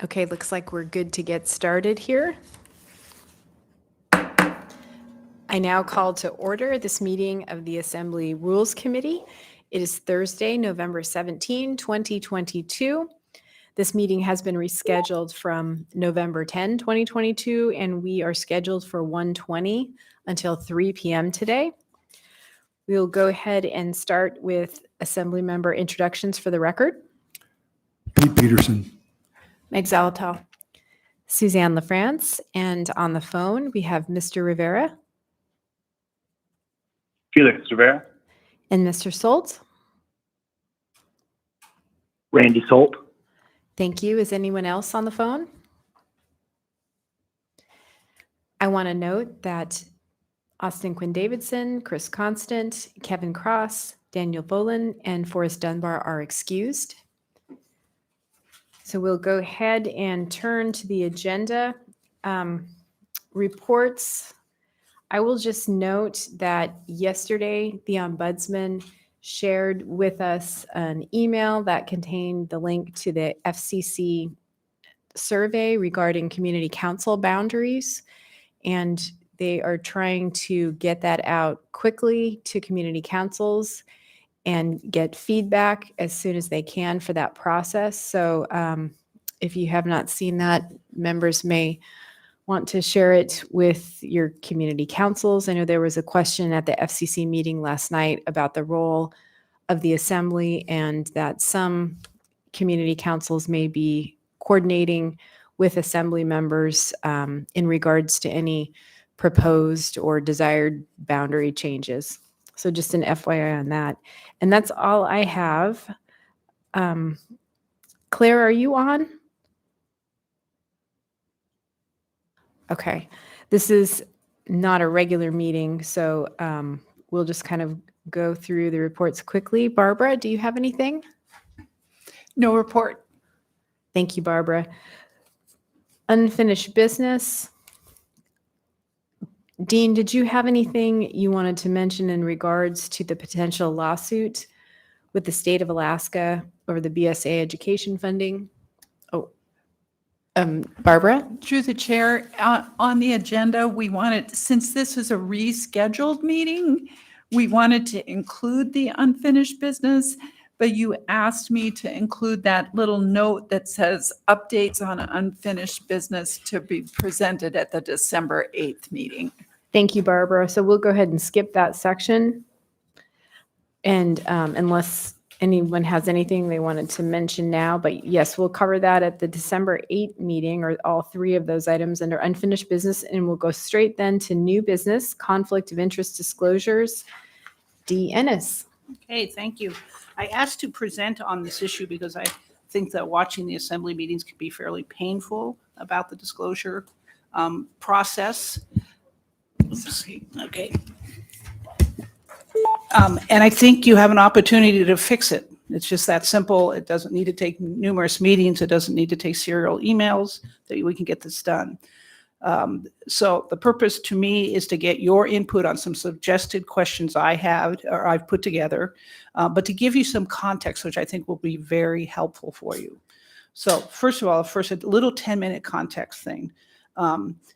Okay, looks like we're good to get started here. I now call to order this meeting of the Assembly Rules Committee. It is Thursday, November 17, 2022. This meeting has been rescheduled from November 10, 2022, and we are scheduled for 1:20 until 3 p.m. today. We'll go ahead and start with Assembly member introductions for the record. Pete Peterson. Meg Zalatal. Suzanne LaFrance. And on the phone, we have Mr. Rivera. Felix Rivera. And Mr. Solt. Randy Solt. Thank you. Is anyone else on the phone? I want to note that Austin Quinn Davidson, Chris Constant, Kevin Cross, Daniel Boland, and Forrest Dunbar are excused. So we'll go ahead and turn to the agenda. Reports. I will just note that yesterday the Ombudsman shared with us an email that contained the link to the FCC survey regarding community council boundaries, and they are trying to get that out quickly to community councils and get feedback as soon as they can for that process. So if you have not seen that, members may want to share it with your community councils. I know there was a question at the FCC meeting last night about the role of the Assembly, and that some community councils may be coordinating with Assembly members in regards to any proposed or desired boundary changes. So just an FYI on that. And that's all I have. Claire, are you on? Okay. This is not a regular meeting, so we'll just kind of go through the reports quickly. Barbara, do you have anything? No report. Thank you, Barbara. Unfinished business. Dean, did you have anything you wanted to mention in regards to the potential lawsuit with the state of Alaska over the BSA education funding? Oh, Barbara? Through the chair, on the agenda, we wanted, since this is a rescheduled meeting, we wanted to include the unfinished business, but you asked me to include that little note that says updates on unfinished business to be presented at the December 8th meeting. Thank you, Barbara. So we'll go ahead and skip that section. And unless anyone has anything they wanted to mention now, but yes, we'll cover that at the December 8th meeting, or all three of those items under unfinished business. And we'll go straight then to new business, conflict of interest disclosures. Dee Ennis. Okay, thank you. I asked to present on this issue because I think that watching the Assembly meetings can be fairly painful about the disclosure process. Okay. And I think you have an opportunity to fix it. It's just that simple. It doesn't need to take numerous meetings. It doesn't need to take serial emails that we can get this done. So the purpose to me is to get your input on some suggested questions I have or I've put together, but to give you some context, which I think will be very helpful for you. So first of all, a little 10-minute context thing.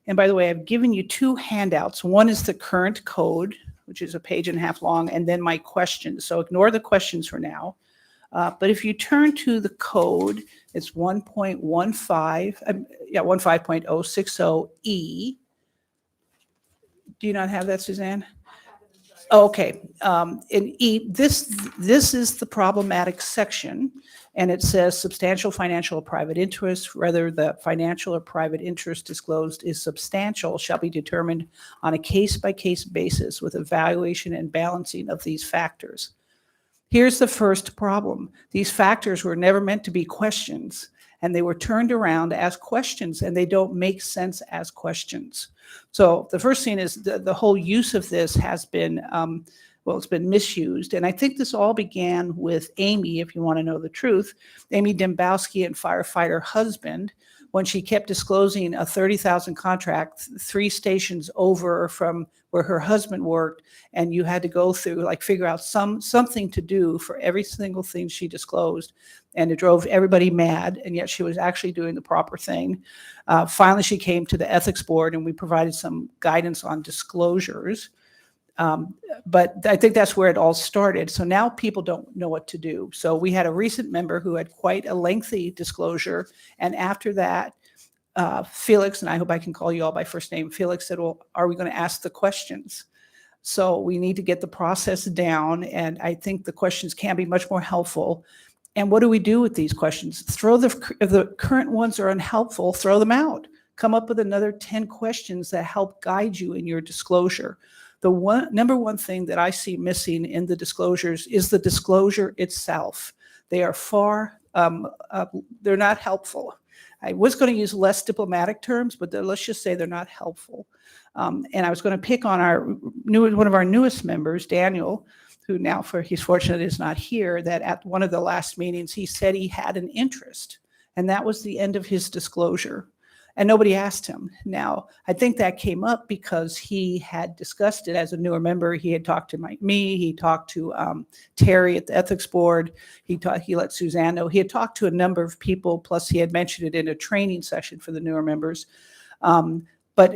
And by the way, I've given you two handouts. One is the current code, which is a page and a half long, and then my questions. So ignore the questions for now. But if you turn to the code, it's 15.060E. Do you not have that, Suzanne? Oh, okay. In E, this is the problematic section, and it says substantial financial or private interest, whether the financial or private interest disclosed is substantial, shall be determined on a case-by-case basis with evaluation and balancing of these factors. Here's the first problem. These factors were never meant to be questions, and they were turned around as questions, and they don't make sense as questions. So the first thing is the whole use of this has been, it's been misused. And I think this all began with Amy, if you want to know the truth, Amy Dembowski and firefighter husband when she kept disclosing a 30,000 contract 3 stations over from where her husband worked, and you had to go through, like, figure out something to do for every single thing she disclosed, and it drove everybody mad, and yet she was actually doing the proper thing. Finally, she came to the ethics board, and we provided some guidance on disclosures. But I think that's where it all started. So now people don't know what to do. So we had a recent member who had quite a lengthy disclosure. And after that, Felix, and I hope I can call you all by first name, Felix said, well, are we going to ask the questions? So we need to get the process down. And I think the questions can be much more helpful. And what do we do with these questions? If the current ones are unhelpful, throw them out. Come up with another 10 questions that help guide you in your disclosure. The number one thing that I see missing in the disclosures is the disclosure itself. They are they're not helpful. I was going to use less diplomatic terms, but let's just say they're not helpful. And I was going to pick on one of our newest members, Daniel, who now, he's fortunate is not here, that at one of the last meetings, he said he had an interest, and that was the end of his disclosure. And nobody asked him. Now, I think that came up because he had discussed it as a newer member. He had talked to me. He talked to Terry at the ethics board. He let Suzanne know. He had talked to a number of people, plus he had mentioned it in a training session for the newer members. But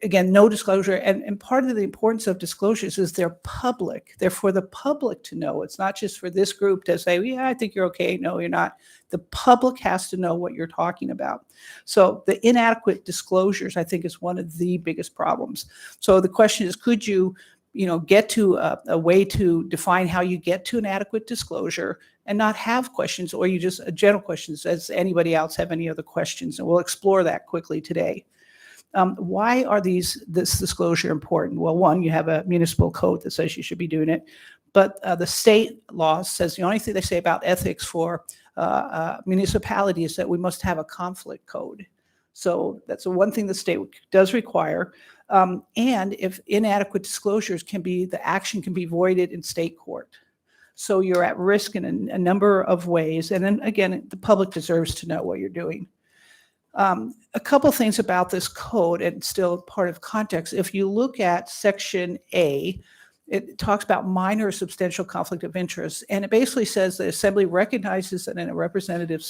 again, no disclosure. And part of the importance of disclosures is they're public. They're for the public to know. It's not just for this group to say, yeah, I think you're okay. No, you're not. The public has to know what you're talking about. So the inadequate disclosures, I think, is one of the biggest problems. So the question is, could you get to a way to define how you get to an adequate disclosure and not have questions, or you just general questions? Does anybody else have any other questions? And we'll explore that quickly today. Why are this disclosure important? Well, one, you have a municipal code that says you should be doing it, but the state law says the only thing they say about ethics for municipality is that we must have a conflict code. So that's the one thing the state does require. And if inadequate disclosures the action can be voided in state court. So you're at risk in a number of ways. And then again, the public deserves to know what you're doing. A couple things about this code, and still part of context. If you look at Section A, it talks about minor or substantial conflict of interest, and it basically says the Assembly recognizes that in a representative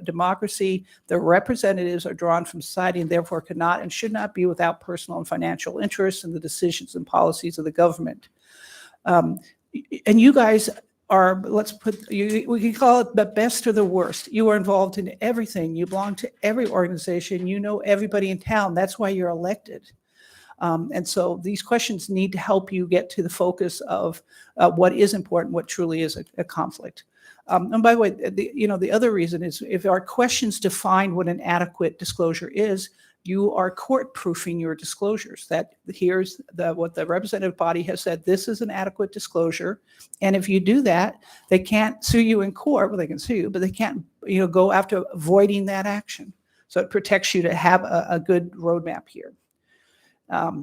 democracy, the representatives are drawn from society and therefore cannot and should not be without personal and financial interests in the decisions and policies of the government. And you guys are, we can call it the best or the worst. You are involved in everything. You belong to every organization. You know everybody in town. That's why you're elected. And so these questions need to help you get to the focus of what is important, what truly is a conflict. And by the way, the other reason is if our questions define what an adequate disclosure is, you are court-proofing your disclosures. That here's what the representative body has said, this is an adequate disclosure. And if you do that, they can't sue you in court. Well, they can sue you, but they can't go after avoiding that action. So it protects you to have a good roadmap here. I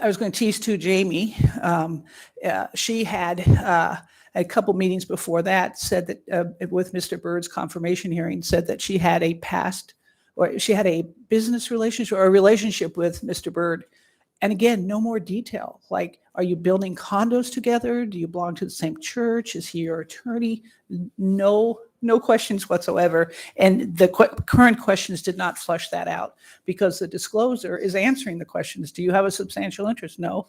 was going to tease too, Jamie. She had a couple meetings before that said that with Mr. Bird's confirmation hearing, said that she had she had a business relationship or a relationship with Mr. Bird. And again, no more detail. Like, are you building condos together? Do you belong to the same church? Is he your attorney? No questions whatsoever. And the current questions did not flush that out because the disclosure is answering the questions. Do you have a substantial interest? No.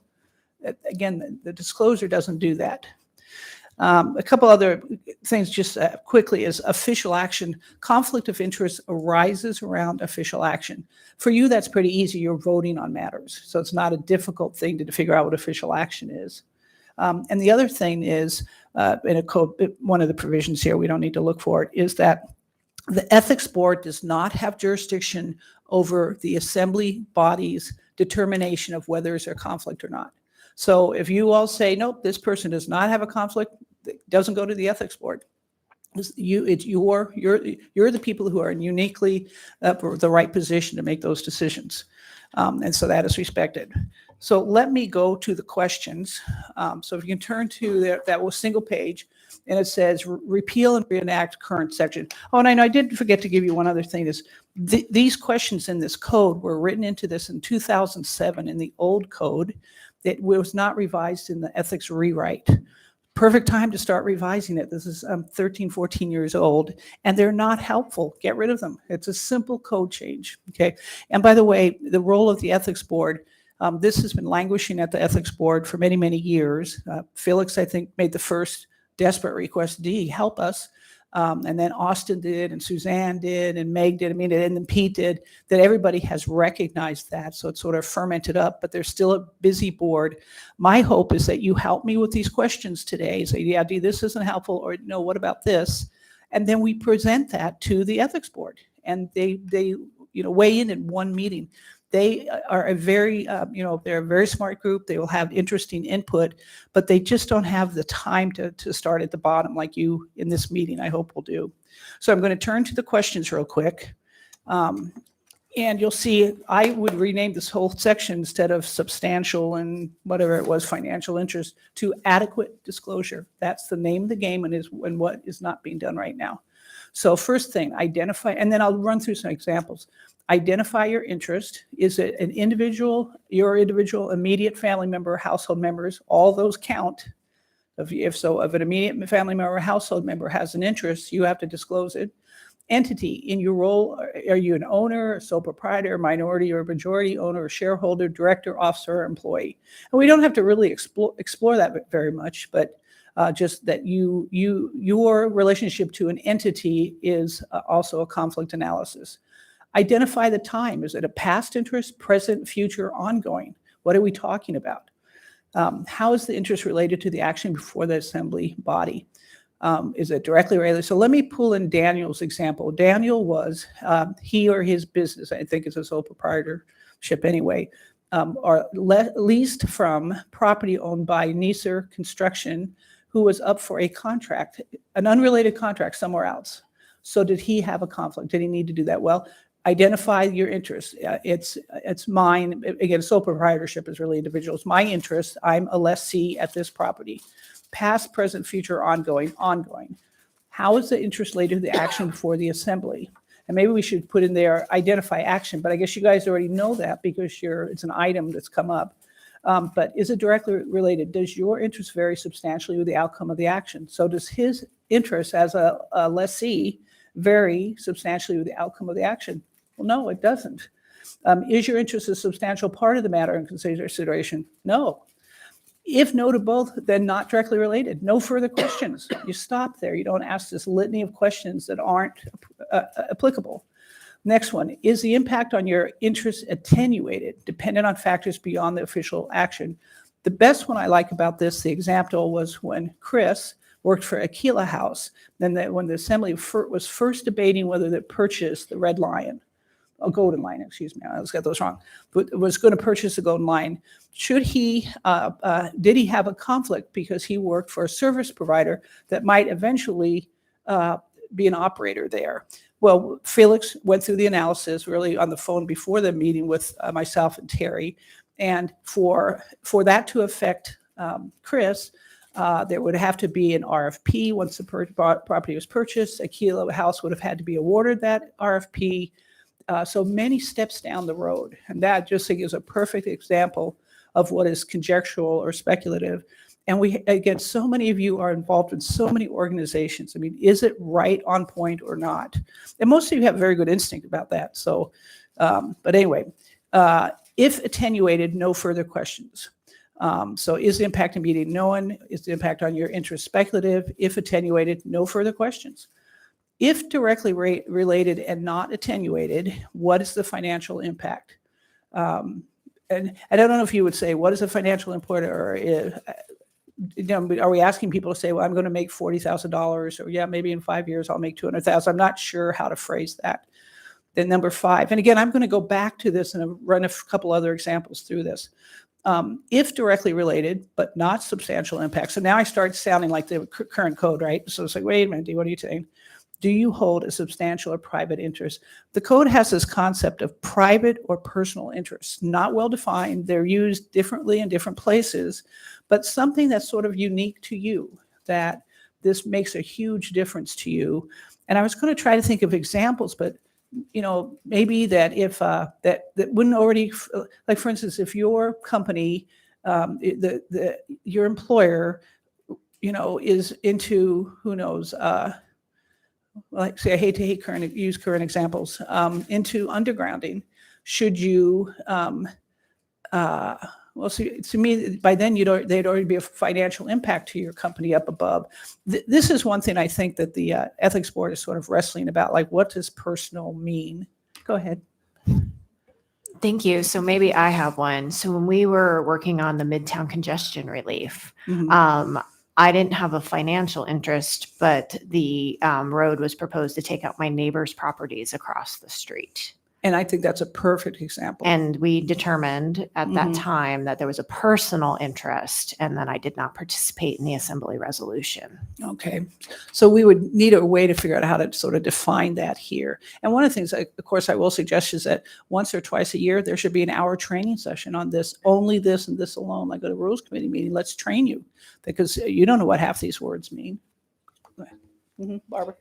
Again, the disclosure doesn't do that. A couple other things just quickly is official action. Conflict of interest arises around official action. For you, that's pretty easy. You're voting on matters. So it's not a difficult thing to figure out what official action is. And the other thing is, in a code, one of the provisions here, we don't need to look for it, is that the ethics board does not have jurisdiction over the assembly body's determination of whether there's a conflict or not. So if you all say, nope, this person does not have a conflict, it doesn't go to the ethics board. You're the people who are in uniquely the right position to make those decisions. And so that is respected. So let me go to the questions. So if you can turn to that was single page, and it says repeal and reenact current section. Oh, and I did forget to give you one other thing is these questions in this code were written into this in 2007 in the old code that was not revised in the ethics rewrite. Perfect time to start revising it. This is 13, 14 years old, and they're not helpful. Get rid of them. It's a simple code change, okay? And by the way, the role of the ethics board, this has been languishing at the ethics board for many, many years. Felix, I think, made the first desperate request, D, help us. And then Austin did, and Suzanne did, and Meg did, and then Pete did, that everybody has recognized that. So it's sort of fermented up, but there's still a busy board. My hope is that you help me with these questions today. Say, yeah, D, this isn't helpful, or no, what about this? And then we present that to the ethics board, and they weigh in one meeting. They are a very, they're a very smart group. They will have interesting input, but they just don't have the time to start at the bottom like you in this meeting, I hope will do. So I'm going to turn to the questions real quick. And you'll see I would rename this whole section instead of substantial and whatever it was, financial interest, to adequate disclosure. That's the name of the game and what is not being done right now. So first thing, identify, and then I'll run through some examples. Identify your interest. Is it an individual, your individual, immediate family member, household members? All those count. If an immediate family member or household member has an interest, you have to disclose it. Entity, in your role, are you an owner, a sole proprietor, minority or majority owner, or shareholder, director, officer, or employee? And we don't have to really explore that very much, but just that your relationship to an entity is also a conflict analysis. Identify the time. Is it a past interest, present, future, ongoing? What are we talking about? How is the interest related to the action before the assembly body? Is it directly related? So let me pull in Daniel's example. Daniel was, he or his business, I think it's a sole proprietorship anyway, are leased from property owned by Neeser Construction, who was up for a contract, an unrelated contract somewhere else. So did he have a conflict? Did he need to do that? Well, identify your interests. It's mine. Again, sole proprietorship is really individual. It's my interest. I'm a lessee at this property. Past, present, future, ongoing. How is the interest related to the action before the assembly? And maybe we should put in there, identify action, but I guess you guys already know that because it's an item that's come up. But is it directly related? Does your interest vary substantially with the outcome of the action? So does his interest as a lessee vary substantially with the outcome of the action? Well, no, it doesn't. Is your interest a substantial part of the matter in consideration? No. If no to both, then not directly related. No further questions. You stop there. You don't ask this litany of questions that aren't applicable. Next one, is the impact on your interest attenuated, dependent on factors beyond the official action? The best one I like about this, the example was when Chris worked for Aquila House, then when the assembly was first debating whether to purchase the Red Lion, Golden Lion, excuse me, I always got those wrong, but was going to purchase the Golden Lion. Did he have a conflict because he worked for a service provider that might eventually be an operator there? Well, Felix went through the analysis really on the phone before the meeting with myself and Terry. And for that to affect Chris, there would have to be an RFP once the property was purchased. Aquila House would have had to be awarded that RFP. So many steps down the road. And that just gives a perfect example of what is conjectural or speculative. And again, so many of you are involved in so many organizations. I mean, is it right on point or not? And most of you have very good instinct about that. So, but anyway, if attenuated, no further questions. So is the impact immediate? Known? Is the impact on your interest speculative? If attenuated, no further questions. If directly related and not attenuated, what is the financial impact? And I don't know if you would say, what is the financial impact? Or are we asking people to say, well, I'm going to make $40,000, or yeah, maybe in 5 years I'll make 200,000. I'm not sure how to phrase that. Then number 5, and again, I'm going to go back to this and run a couple other examples through this. If directly related, but not substantial impact. So now I start sounding like the current code, right? So it's like, wait a minute, what are you saying? Do you hold a substantial or private interest? The code has this concept of private or personal interests, not well defined. They're used differently in different places, but something that's sort of unique to you, that this makes a huge difference to you. And I was going to try to think of examples, but maybe that if that wouldn't already, like for instance, if your company, your employer, is into, who knows, like say, I hate to use current examples, into undergrounding, should you, well, see, to me, by then they'd already be a financial impact to your company up above. This is one thing I think that the ethics board is sort of wrestling about, like, what does personal mean? Go ahead. Thank you. So maybe I have one. So when we were working on the Midtown congestion relief, Mhm. I didn't have a financial interest, but the road was proposed to take out my neighbor's properties across the street. And I think that's a perfect example. And we determined at that Mhm. time that there was a personal interest, and then I did not participate in the assembly resolution. Okay, so we would need a way to figure out how to sort of define that here. And one of the things, of course, I will suggest is that once or twice a year, there should be an hour training session on this, only this and this alone. Like at a rules committee meeting, let's train you, because you don't know what half these words mean. Barbara?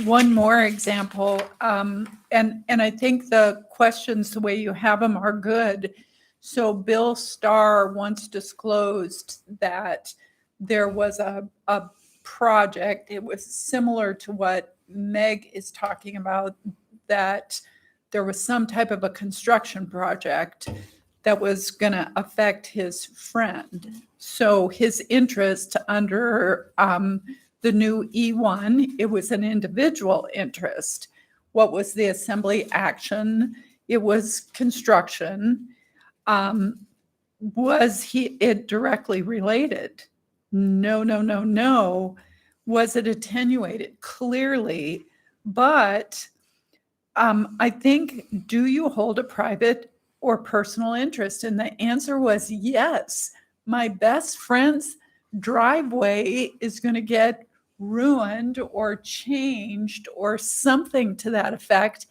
One more example, and I think the questions, the way you have them, are good. So Bill Starr once disclosed that there was a project, it was similar to what Meg is talking about, that there was some type of a construction project that was going to affect his friend. So his interest under the new E1, it was an individual interest. What was the assembly action? It was construction. Was it directly related? No. Was it attenuated? Clearly. But I think, do you hold a private or personal interest? And the answer was yes. My best friend's driveway is going to get ruined or changed or something to that effect.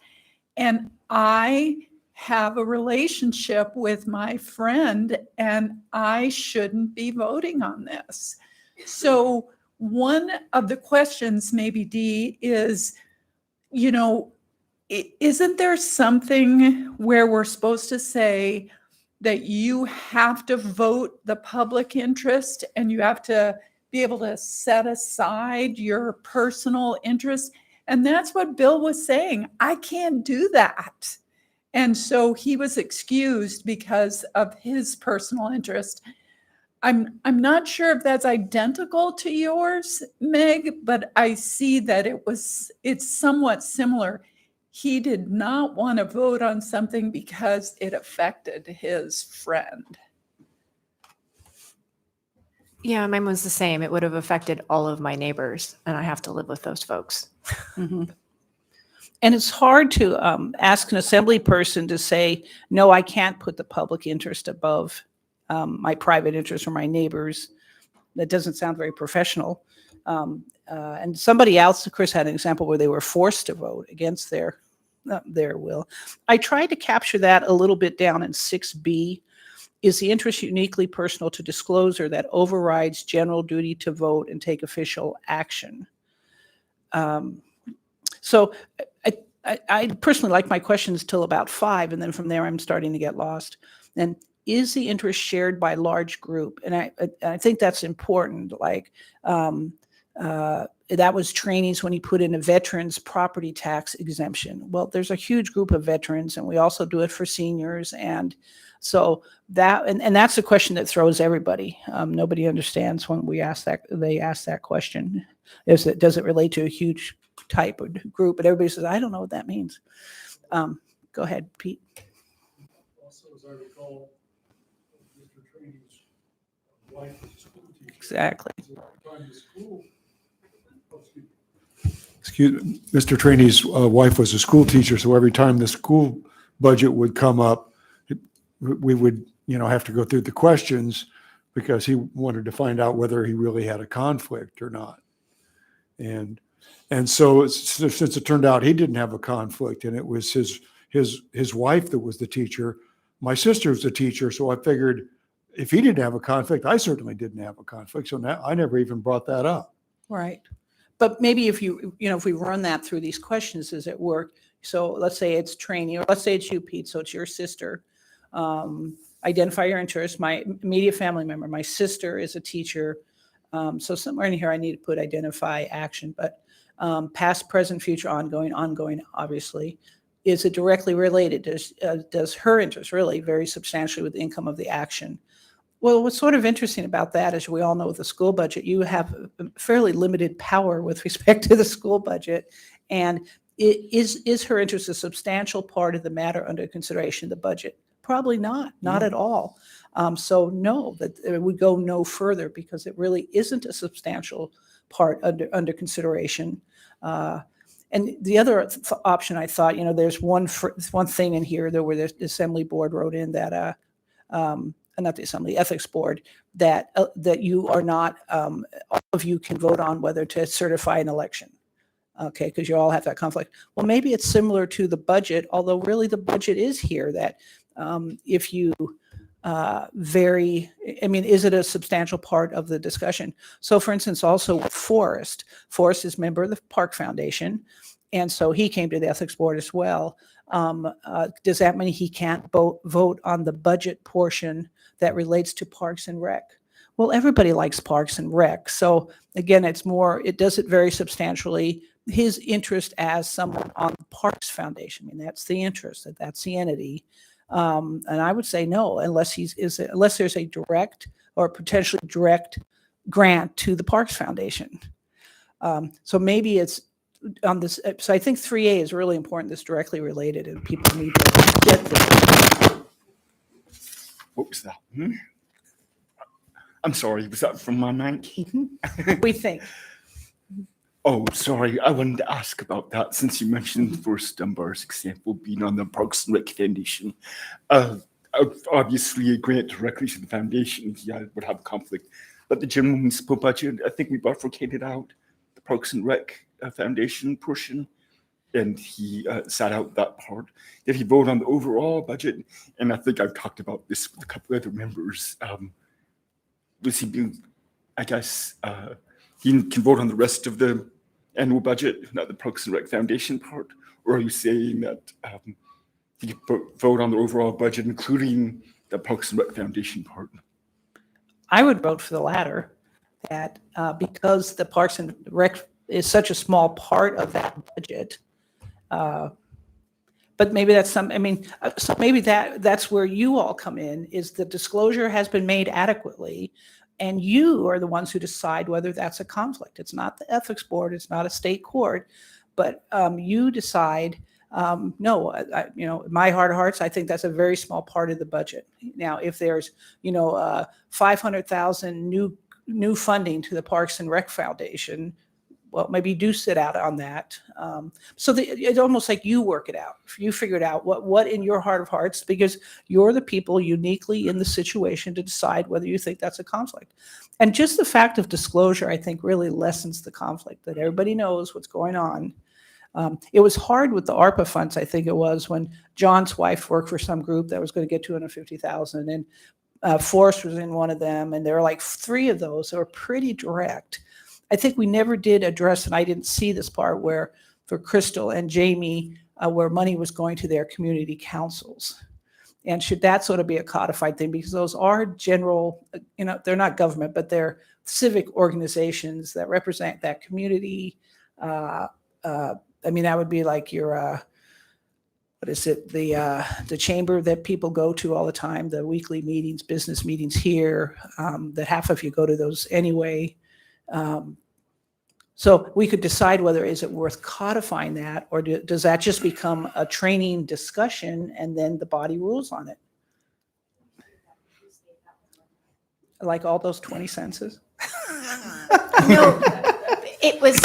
And I have a relationship with my friend, and I shouldn't be voting on this. So one of the questions, maybe, Dee, is, isn't there something where we're supposed to say that you have to vote the public interest and you have to be able to set aside your personal interest? And that's what Bill was saying. I can't do that. And so he was excused because of his personal interest. I'm not sure if that's identical to yours, Meg, but I see that it's somewhat similar. He did not want to vote on something because it affected his friend. Yeah, mine was the same. It would have affected all of my neighbors, and I have to live with those folks. Mhm. And it's hard to ask an assembly person to say, no, I can't put the public interest above my private interest or my neighbors. That doesn't sound very professional. And somebody else, Chris had an example where they were forced to vote against their will. I tried to capture that a little bit down in 6B. Is the interest uniquely personal to disclosure that overrides general duty to vote and take official action? So I personally like my questions till about 5, and then from there I'm starting to get lost. And is the interest shared by large group? And I think that's important. Like that was trainees when he put in a veterans property tax exemption. Well, there's a huge group of veterans, and we also do it for seniors. And so that, and that's a question that throws everybody. Nobody understands when we ask that, they ask that question. Does it relate to a huge type of group? But everybody says, I don't know what that means. Go ahead, Pete. Also, as I recall, Mr. Trainee's wife was a school teacher. Exactly. Mr. Trainee's wife was a school teacher, so every time the school budget would come up, we would, have to go through the questions because he wanted to find out whether he really had a conflict or not. And And so since it turned out he didn't have a conflict and it was his wife that was the teacher, my sister's the teacher. So I figured if he didn't have a conflict, I certainly didn't have a conflict. So now I never even brought that up. Right. But maybe if if we run that through these questions, does it work? So let's say it's training, or let's say it's you, Pete, so it's your sister. Identify your interest. My immediate family member, my sister is a teacher. So somewhere in here, I need to put identify action, but past, present, future, ongoing, obviously. Is it directly related? Does her interest really vary substantially with the income of the action? Well, what's sort of interesting about that, as we all know with the school budget, you have fairly limited power with respect to the school budget. And is her interest a substantial part of the matter under consideration, the budget? Probably not at all. So no, that it would go no further because it really isn't a substantial part under consideration. And the other option, I thought, there's one thing in here where the Assembly Board wrote in that, not the Assembly, Ethics Board, that you are not, all of you can vote on whether to certify an election. Okay, because you all have that conflict. Well, maybe it's similar to the budget, although really the budget is here that if you is it a substantial part of the discussion? So for instance, also with Forrest is a member of the Park Foundation. And so he came to the Ethics Board as well. Does that mean he can't vote on the budget portion that relates to Parks and Rec? Well, everybody likes Parks and Rec. So again, it does it very substantially. His interest as someone on the Parks Foundation, that's the interest, that's the entity. And I would say no, unless there's a direct or potentially direct grant to the Parks Foundation. So maybe it's on this. So I think 3A is really important. That's directly related, and people need to get this. What was that? I'm sorry, was that from my mic? We think. Oh, sorry, I wanted to ask about that since you mentioned Forrest Dunbar's example being on the Parks and Rec Foundation. Obviously, a grant directly to the foundation, would have conflict. But the general municipal budget, I think we bifurcated out the Parks and Rec Foundation portion, and he sat out that part. Did he vote on the overall budget? And I think I've talked about this with a couple other members. Was he being, I guess, he can vote on the rest of the annual budget, not the Parks and Rec Foundation part? Or are you saying that he could vote on the overall budget, including the Parks and Rec Foundation part? I would vote for the latter, that because the Parks and Rec is such a small part of that budget. But maybe that's so maybe that's where you all come in, is the disclosure has been made adequately, and you are the ones who decide whether that's a conflict. It's not the Ethics Board, it's not a state court, but you decide. No, in my heart of hearts, I think that's a very small part of the budget. Now, if there's 500,000 new funding to the Parks and Rec Foundation, well, maybe you do sit out on that. It's almost like you work it out. You figure it out what in your heart of hearts, because you're the people uniquely in the situation to decide whether you think that's a conflict. And just the fact of disclosure, I think, really lessens the conflict, that everybody knows what's going on. It was hard with the ARPA funds, I think it was, when John's wife worked for some group that was going to get 250,000, and Forrest was in one of them, and there were like 3 of those that were pretty direct. I think we never did address, and I didn't see this part, where for Crystal and Jamie, where money was going to their community councils. And should that sort of be a codified thing? Because those are general, they're not government, but they're civic organizations that represent that community. That would be like your, the chamber that people go to all the time, the weekly meetings, business meetings here, that half of you go to those anyway. So we could decide whether is it worth codifying that, or does that just become a training discussion and then the body rules on it? Like all those 20 senses? No, it was,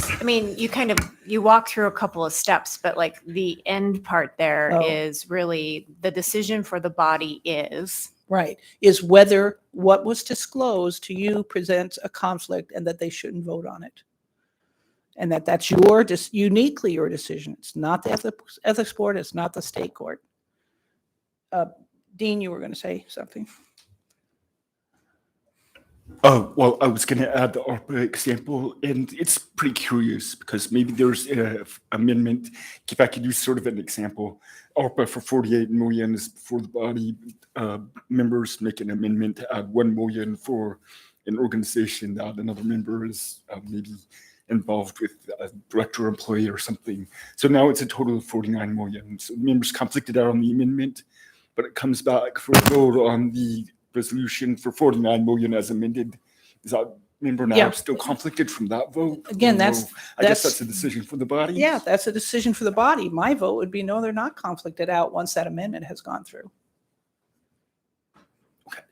you walk through a couple of steps, but like the end part there is really the decision for the body is. Right, is whether what was disclosed to you presents a conflict and that they shouldn't vote on it. And that's uniquely your decision. It's not the ethics board, it's not the state court. Dean, you were going to say something? Oh, well, I was going to add the ARPA example, and it's pretty curious because maybe there's an amendment. If I could use sort of an example, ARPA for 48 million is for the body members make an amendment to add 1 million for an organization that another member is maybe involved with a director or employee or something. So now it's a total of 49 million. So members conflicted out on the amendment, but it comes back for a vote on the resolution for 49 million as amended. Is that member now Yeah. still conflicted from that vote? Again, Or that's- no? I guess that's- that's a decision for the body. Yeah, that's a decision for the body. My vote would be no, they're not conflicted out once that amendment has gone through. Okay.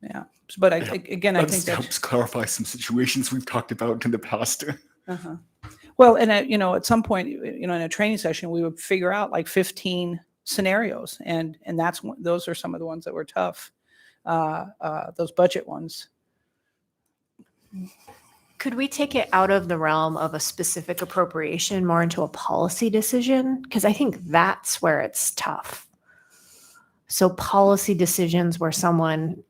Yeah, but again, I That think that. helps clarify some situations we've talked about in the past. Uh-huh. Well, and at some point, in a training session, we would figure out like 15 scenarios, and those are some of the ones that were tough. Those budget ones. Could we take it out of the realm of a specific appropriation more into a policy decision? Because I think that's where it's tough. So policy decisions where someone,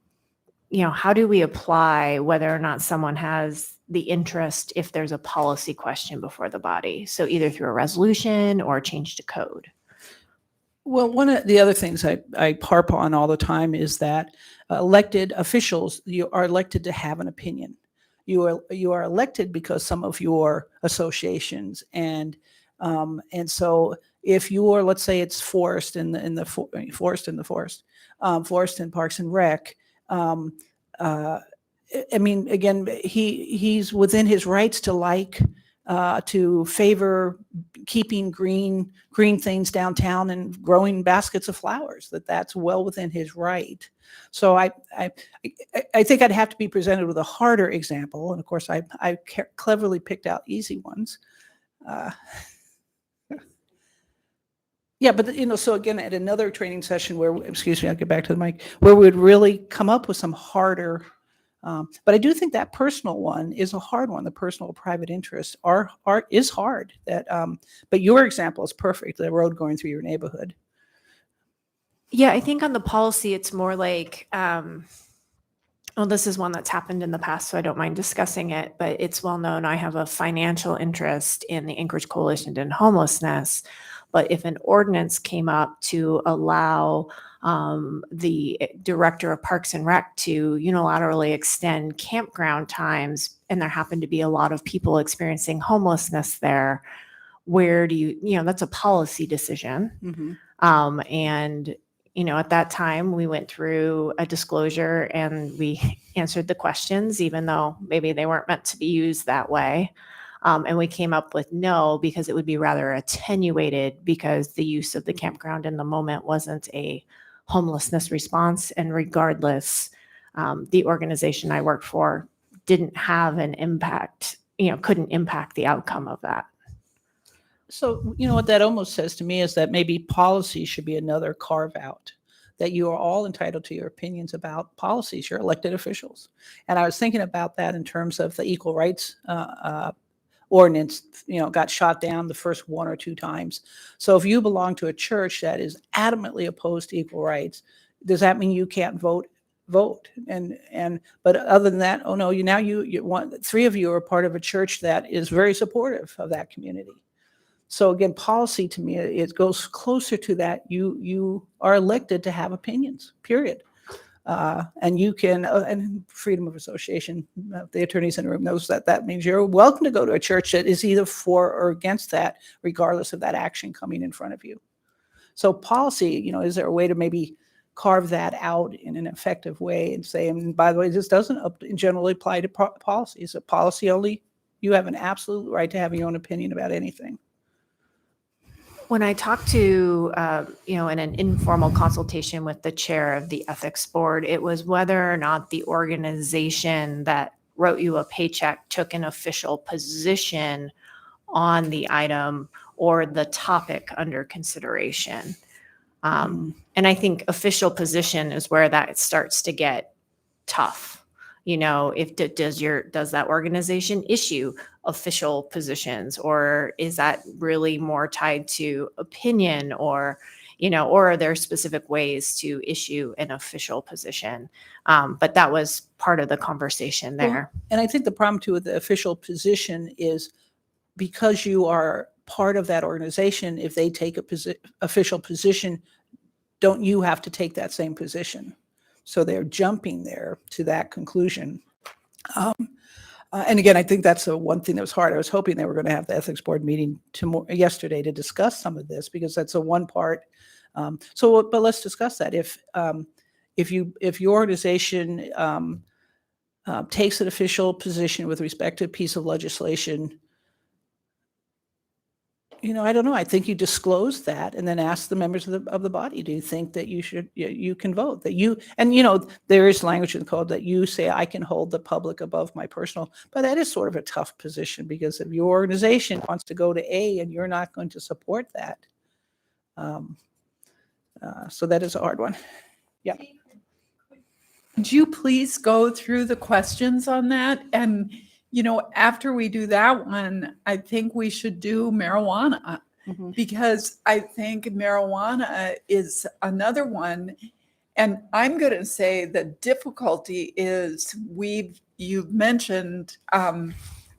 how do we apply whether or not someone has the interest if there's a policy question before the body? So either through a resolution or a change to code. Well, one of the other things I harp on all the time is that elected officials, you are elected to have an opinion. You are elected because some of your associations and so if you are, let's say it's Forrest in Parks and Rec. I mean, again, he's within his rights to favor keeping green things downtown and growing baskets of flowers. That's well within his right. So I think I'd have to be presented with a harder example, and of course I cleverly picked out easy ones. Yeah, but so again, at another training session where, excuse me, I'll get back to the mic, where we would really come up with some harder. But I do think that personal one is a hard one. The personal private interest is hard. But your example is perfect. The road going through your neighborhood. Yeah, I think on the policy, it's more like, this is one that's happened in the past, so I don't mind discussing it, but it's well known. I have a financial interest in the Anchorage Coalition to End Homelessness. But if an ordinance came up to allow the director of Parks and Rec to unilaterally extend campground times, and there happened to be a lot of people experiencing homelessness there, where do you, that's a policy decision. Mm-hmm. And at that time, we went through a disclosure and we answered the questions, even though maybe they weren't meant to be used that way. And we came up with no, because it would be rather attenuated because the use of the campground in the moment wasn't a homelessness response. And regardless, the organization I worked for didn't have an impact, couldn't impact the outcome of that. So, what that almost says to me is that maybe policy should be another carve out, that you are all entitled to your opinions about policies, you're elected officials. And I was thinking about that in terms of the equal rights ordinance, got shot down the first 1 or 2 times. So if you belong to a church that is adamantly opposed to equal rights, does that mean you can't vote? But other than that, oh no, you want 3 of you are part of a church that is very supportive of that community. So again, policy to me, it goes closer to that. You are elected to have opinions, period. And you can, and freedom of association, the attorneys in the room knows that means you're welcome to go to a church that is either for or against that, regardless of that action coming in front of you. So policy, is there a way to maybe carve that out in an effective way and say, and by the way, this doesn't generally apply to policy. It's a policy only. You have an absolute right to have your own opinion about anything. When I talked to, in an informal consultation with the chair of the ethics board, it was whether or not the organization that wrote you a paycheck took an official position on the item or the topic under consideration. And I think official position is where that starts to get tough. You know, if does that organization issue official positions, or is that really more tied to opinion, or or are there specific ways to issue an official position? But that was part of the conversation Well, there. And I think the problem too with the official position is because you are part of that organization, if they take a official position, don't you have to take that same position? So they're jumping there to that conclusion. And again, I think that's the one thing that was hard. I was hoping they were going to have the ethics board meeting yesterday to discuss some of this, because that's the one part. But let's discuss that. If your organization takes an official position with respect to a piece of legislation, I don't know. I think you disclose that and then ask the members of the body, do you think that you can vote there is language in the code that you say, I can hold the public above my personal, but that is sort of a tough position, because if your organization wants to go to A and you're not going to support that. So that is a hard one. Yeah. Could you please go through the questions on that? And after we do that one, I think we should do marijuana, because I think marijuana is another one. And I'm going to say the difficulty is you've mentioned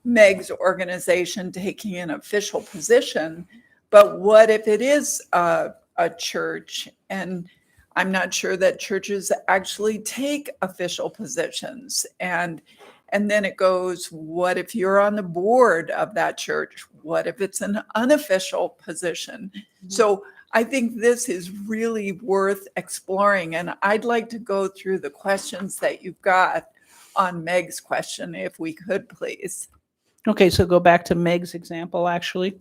Meg's organization taking an official position, but what if it is a church? And I'm not sure that churches actually take official positions. And then it goes, what if you're on the board of that church? What if it's an unofficial position? So I think this is really worth exploring. And I'd like to go through the questions that you've got on Meg's question, if we could, please. Okay, so go back to Meg's example, actually.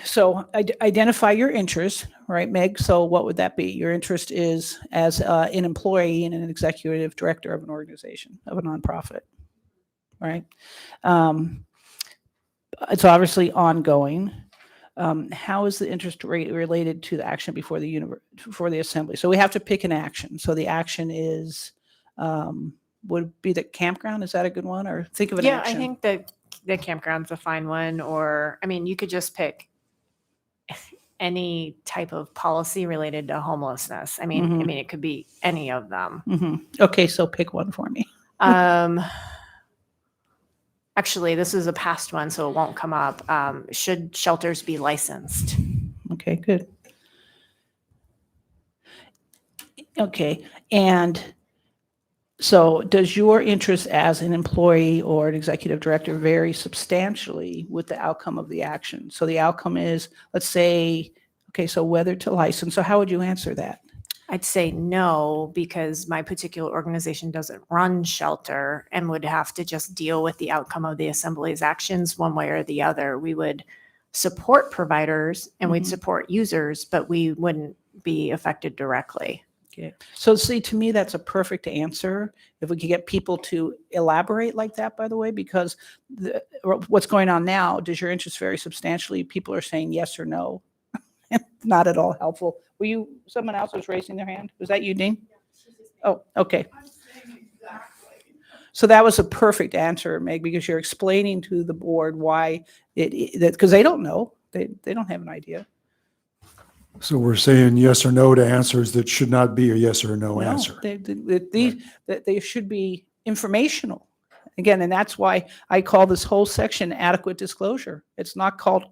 So identify your interest, right, Meg? So what would that be? Your interest is as an employee and an executive director of an organization, of a nonprofit, right? It's obviously ongoing. How is the interest rate related to the action before the assembly? So we have to pick an action. So the action is, would be the campground. Is that a good one? Or think of an action. I think the campground's a fine one. Or, I mean, you could just pick any type of policy related to homelessness. I mean, it could be any of them. Okay, so pick one for me. Actually, this is a past one, so it won't come up. Should shelters be licensed? Okay, good. Okay, and so does your interest as an employee or an executive director vary substantially with the outcome of the action? So the outcome is, let's say, okay, so whether to license. So how would you answer that? I'd say no, because my particular organization doesn't run shelter and would have to just deal with the outcome of the assembly's actions one way or the other. We would support providers and we'd support users, but we wouldn't be affected directly. Okay. So see, to me, that's a perfect answer. If we could get people to elaborate like that, by the way, because what's going on now, does your interest vary substantially? People are saying yes or no. Not at all helpful. Someone else was raising their hand? Was that you, Dean? Oh, okay. So that was a perfect answer, Meg, because you're explaining to the board why because they don't know. They don't have an idea. So we're saying yes or no to answers that should not be a yes or no answer. They should be informational. Again, and that's why I call this whole section adequate disclosure. It's not called,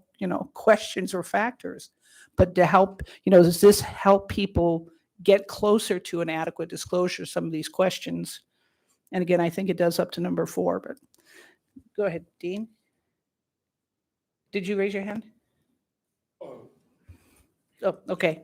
questions or factors, but to help, does this help people get closer to an adequate disclosure, some of these questions? And again, I think it does up to number 4, but go ahead, Dean. Did you raise your hand? Oh, okay.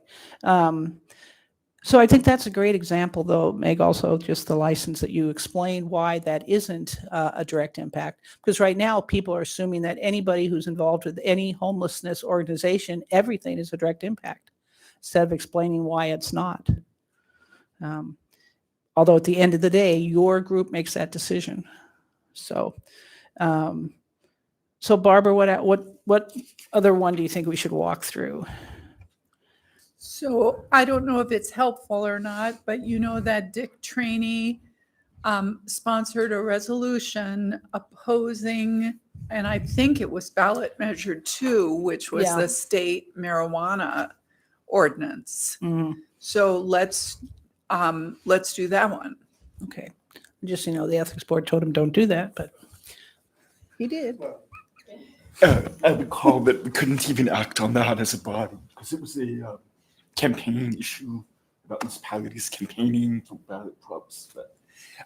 So I think that's a great example, though, Meg, also just the license that you explained why that isn't a direct impact. Because right now, people are assuming that anybody who's involved with any homelessness organization, everything is a direct impact, instead of explaining why it's not. Although at the end of the day, your group makes that decision. So, Barbara, what other one do you think we should walk through? So I don't know if it's helpful or not, but that Dick Cheney sponsored a resolution opposing, and I think it was ballot measure 2, which was Yeah. the state marijuana ordinance. Mhm. So let's do that one. Okay. Just, so you know, the ethics board told him don't do that, but he did. I recall that we couldn't even act on that as a body because it was a campaign issue about municipalities campaigning for ballot props. But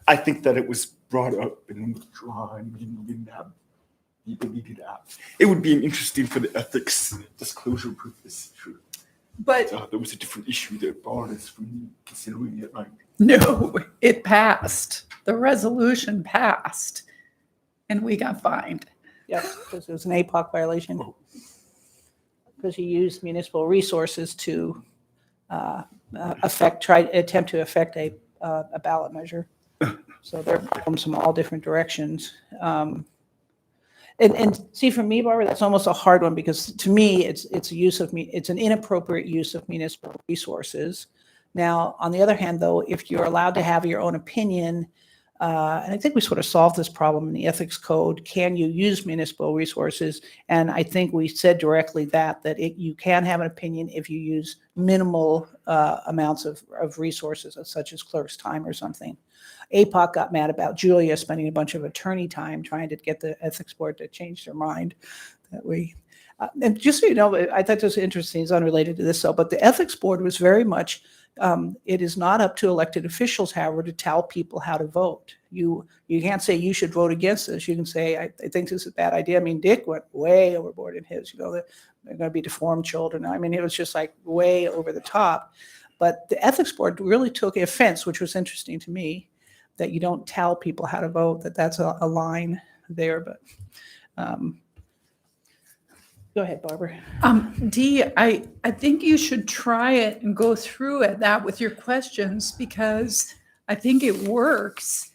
I think that it was brought up and then withdrawn. We didn't have the ability to act. It would be interesting for the ethics disclosure purpose. But There was a different issue that barred us from considering it, right? no, it passed. The resolution passed, and we got fined. Yep, because it was an APOC violation. Oh. Because he used municipal resources to attempt to affect a ballot measure. So they're from some all different directions. And see, for me, Barbara, that's almost a hard one because to me, it's an inappropriate use of municipal resources. Now, on the other hand, though, if you're allowed to have your own opinion, and I think we sort of solved this problem in the ethics code, can you use municipal resources? And I think we said directly that you can have an opinion if you use minimal amounts of resources, such as clerk's time or something. APOC got mad about Julia spending a bunch of attorney time trying to get the ethics board to change their mind. And just so you know, I thought this was interesting, it's unrelated to this, but the ethics board was very much, it is not up to elected officials, however, to tell people how to vote. You can't say you should vote against this. You can say, I think this is a bad idea. I mean, Dick went way overboard in his, they're going to be deformed children. I mean, it was just like way over the top. But the ethics board really took offense, which was interesting to me, that you don't tell people how to vote, that's a line there. But go ahead, Barbara. Dee, I think you should try it and go through that with your questions because I think it works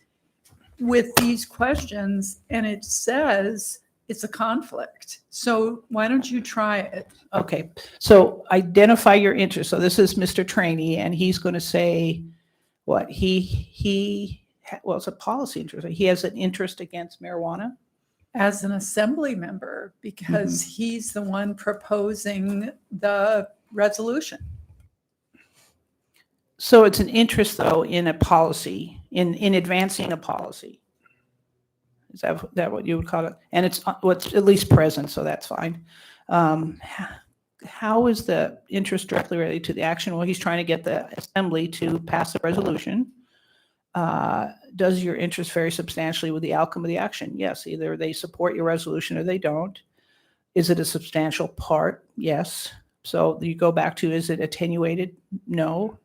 with these questions and it says it's a conflict. So why don't you try it? Okay, so identify your interest. So this is Mr. Trainee, and he's going to say what well, it's a policy interest. He has an interest against marijuana. As an assembly member, because he's the one proposing the resolution. So it's an interest, though, in a policy, in advancing a policy. Is that what you would call it? And it's at least present, so that's fine. How is the interest directly related to the action? Well, he's trying to get the assembly to pass a resolution. Does your interest vary substantially with the outcome of the action? Yes, either they support your resolution or they don't. Is it a substantial part? Yes. So you go back to, is it attenuated? No.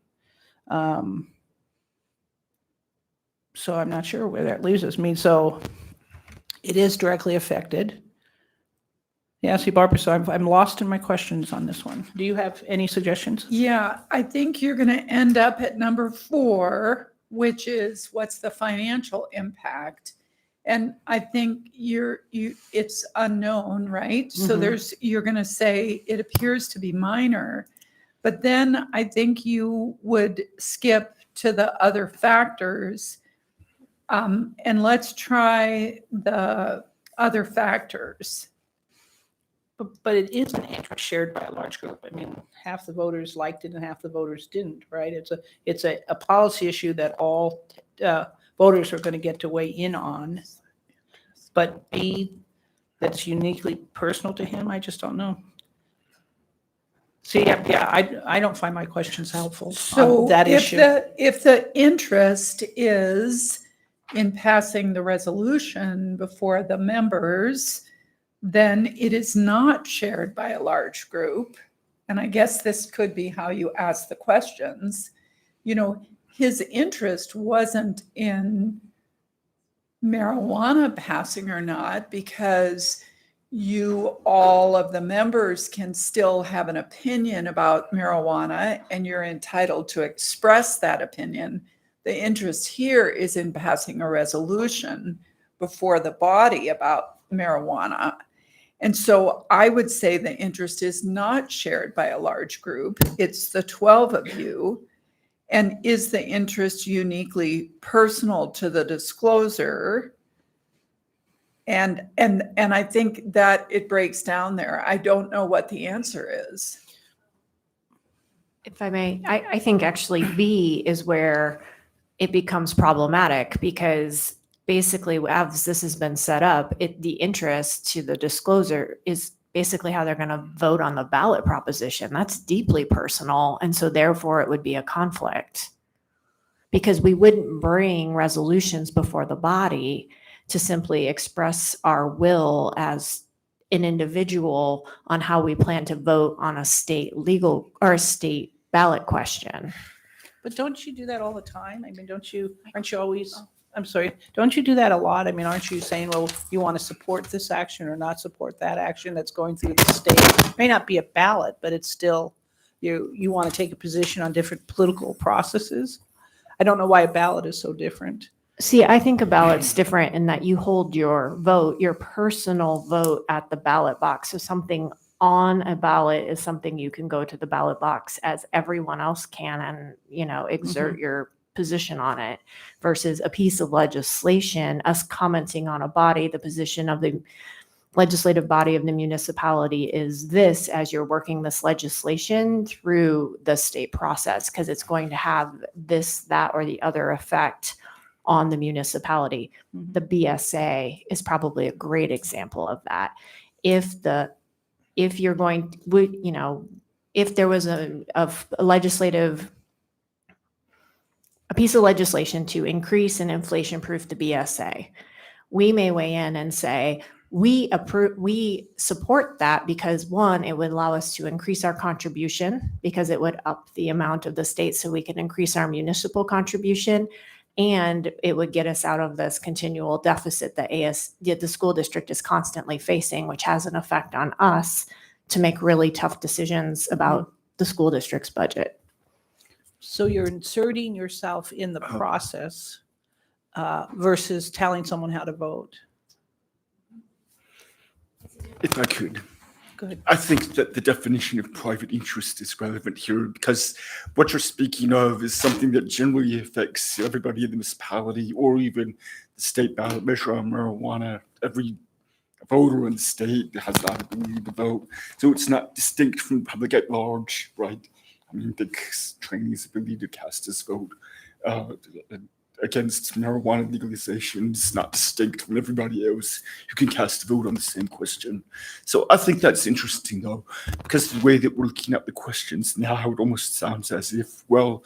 So I'm not sure where that leaves us. I mean, so it is directly affected. Yeah, see, Barbara, so I'm lost in my questions on this one. Do you have any suggestions? Yeah, I think you're going to end up at number 4, which is what's the financial impact? And I think it's unknown, right? So you're going to say it appears to be minor, but then I think you would skip to the other factors. And let's try the other factors. But it is an interest shared by a large group. I mean, half the voters liked it and half the voters didn't, right? It's a policy issue that all voters are going to get to weigh in on. But B, that's uniquely personal to him, I just don't know. See, I don't find my questions helpful So on that issue. if the interest is in passing the resolution before the members, then it is not shared by a large group. And I guess this could be how you ask the questions. His interest wasn't in marijuana passing or not, because all of the members can still have an opinion about marijuana and you're entitled to express that opinion. The interest here is in passing a resolution before the body about marijuana. And so I would say the interest is not shared by a large group. It's the 12 of you. And is the interest uniquely personal to the discloser? And I think that it breaks down there. I don't know what the answer is. If I may, I think actually B is where it becomes problematic because basically as this has been set up, the interest to the discloser is basically how they're going to vote on the ballot proposition. That's deeply personal. And so therefore it would be a conflict because we wouldn't bring resolutions before the body to simply express our will as an individual on how we plan to vote on a state legal or a state ballot question. But don't you do that all the time? I mean, aren't you always, I'm sorry, don't you do that a lot? I mean, aren't you saying, well, you want to support this action or not support that action that's going through the state? It may not be a ballot, but it's still, you want to take a position on different political processes. I don't know why a ballot is so different. See, I think a ballot's different in that you hold your vote, your personal vote at the ballot box. So something on a ballot is something you can go to the ballot box as everyone else can and, exert your position on it versus a piece of legislation, us commenting on a body, the position of the legislative body of the municipality is this as you're working this legislation through the state process, because it's going to have this, that, or the other effect on the municipality. The BSA is probably a great example of that. If you're going, if there was a piece of legislation to increase and inflation-proof the BSA, we may weigh in and say, we support that because one, it would allow us to increase our contribution because it would up the amount of the state so we can increase our municipal contribution. And it would get us out of this continual deficit that the school district is constantly facing, which has an effect on us to make really tough decisions about the school district's budget. So you're inserting yourself in the process versus telling someone how to vote. If I could. Go ahead. I think that the definition of private interest is relevant here because what you're speaking of is something that generally affects everybody in the municipality or even the state ballot measure on marijuana. Every voter in the state has that ability to vote. So it's not distinct from the public at large, right? I mean, the trainee's ability to cast his vote against marijuana legalization is not distinct from everybody else who can cast a vote on the same question. So I think that's interesting, though, because the way that we're looking at the questions now, it almost sounds as if, well,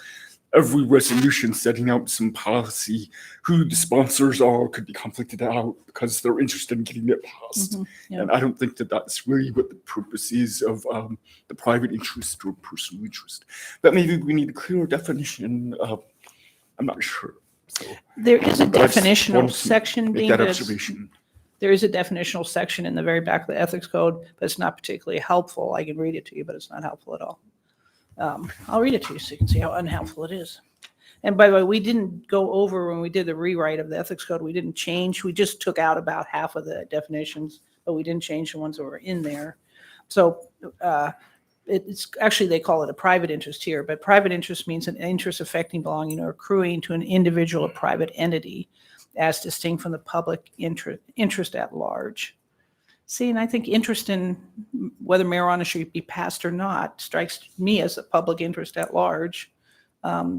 every resolution setting out some policy, who the sponsors are could be conflicted out because they're interested in getting it passed. Yeah. And I don't think that that's really what the purpose is of the private interest or personal interest. But maybe we need a clearer definition. I'm not sure. So There is a But I just definitional wanted to section make being that that observation. there is a definitional section in the very back of the ethics code, but it's not particularly helpful. I can read it to you, but it's not helpful at all. I'll read it to you so you can see how unhelpful it is. And by the way, we didn't go over when we did the rewrite of the ethics code. We didn't change. We just took out about half of the definitions, but we didn't change the ones that were in there. So it's actually, they call it a private interest here, but private interest means an interest affecting, belonging, or accruing to an individual or private entity as distinct from the public interest at large. See, and I think interest in whether marijuana should be passed or not strikes me as a public interest at large,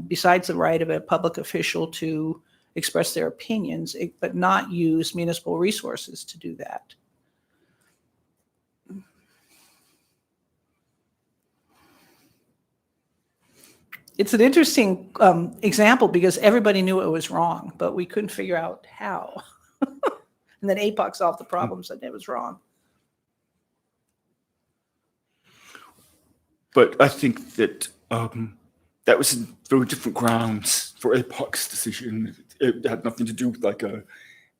besides the right of a public official to express their opinions, but not use municipal resources to do that. It's an interesting example because everybody knew it was wrong, but we couldn't figure out how. And then APOC solved the problems and it was wrong. But I think that that was in very different grounds for APOC's decision. It had nothing to do with like a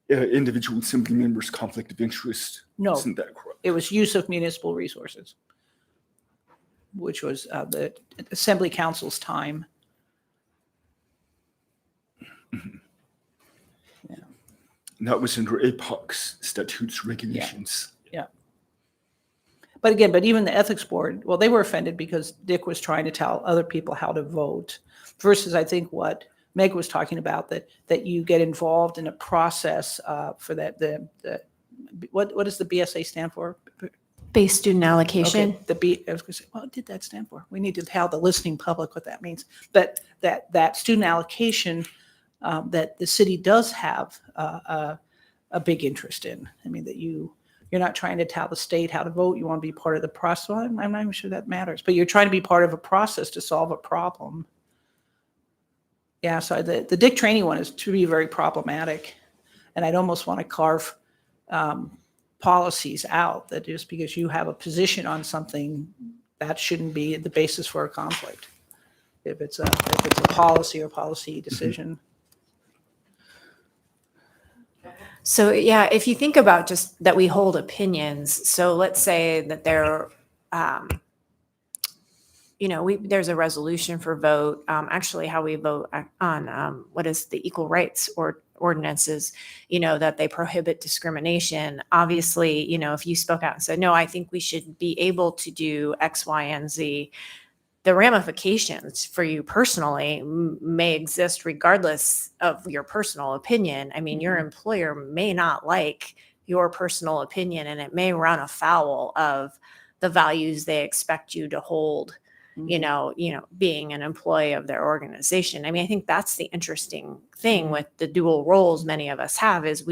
individual assembly member's conflict of interest. No. Isn't that correct? It was use of municipal resources, which was the Assembly Council's time. And that was under APOC's statutes regulations. But again, but even the ethics board, well, they were offended because Dick was trying to tell other people how to vote versus I think what Meg was talking about, that you get involved in a process for that, what does the BSA stand for? Base student allocation. Okay, I was going to say, what did that stand for? We need to tell the listening public what that means. But that student allocation that the city does have a big interest in. I mean, that you're not trying to tell the state how to vote. You want to be part of the process. Well, I'm not even sure that matters, but you're trying to be part of a process to solve a problem. Yeah, so the Dick Cheney one is to be very problematic. And I'd almost want to carve policies out that just because you have a position on something, that shouldn't be the basis for a conflict. If it's a policy or policy decision. So yeah, if you think about just that we hold opinions, so let's say that there, there's a resolution for vote. Actually, how we vote on what is the equal rights or ordinances, that they prohibit discrimination. Obviously, if you spoke out and said, no, I think we should be able to do X, Y, and Z, the ramifications for you personally may exist regardless of your personal opinion. I mean, your employer may not like your personal opinion, and it may run afoul of the values they expect you to hold, being an employee of their organization. I mean, I think that's the interesting thing with the dual roles many of us have is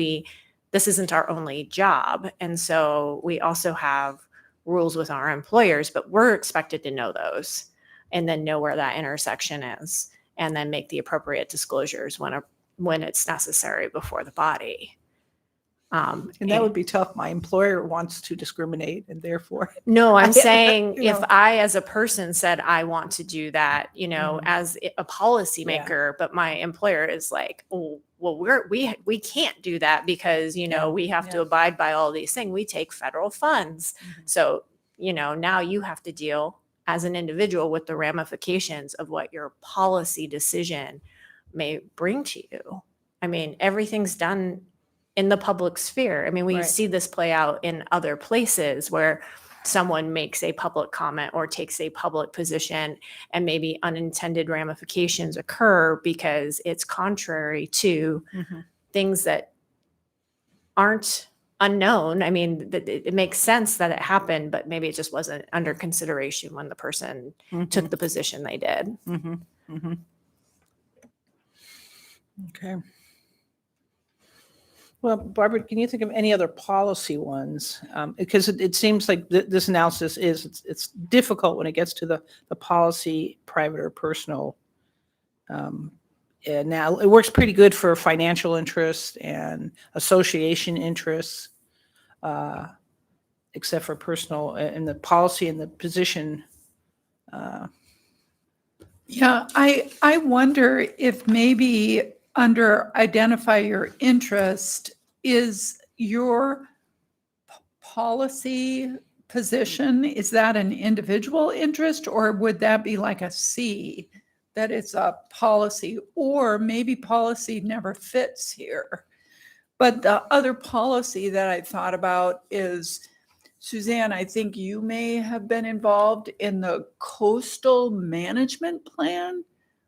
this isn't our only job. And so we also have rules with our employers, but we're expected to know those and then know where that intersection is and then make the appropriate disclosures when it's necessary before the body. And that would be tough. My employer wants to discriminate and therefore. No, I'm saying You if know. I, as a person, said I want to do that, as a policymaker, but my employer is like, oh, well, we can't do that because, we have to abide by all these things. We take federal funds. So, now you have to deal as an individual with the ramifications of what your policy decision may bring to you. I mean, everything's done in the public sphere. I mean, we Right. see this play out in other places where someone makes a public comment or takes a public position and maybe unintended ramifications occur because it's contrary to things that aren't unknown. I mean, it makes sense that it happened, but maybe it just wasn't under consideration when the person took the position they did. Okay. Well, Barbara, can you think of any other policy ones? Because it seems like this analysis it's difficult when it gets to the policy, private or personal. And now it works pretty good for financial interests and association interests, except for personal and the policy and the position. Yeah, I wonder if maybe under identify your interest, is your policy position, is that an individual interest or would that be like a C, that it's a policy, or maybe policy never fits here? But the other policy that I thought about is, Suzanne, I think you may have been involved in the coastal management plan.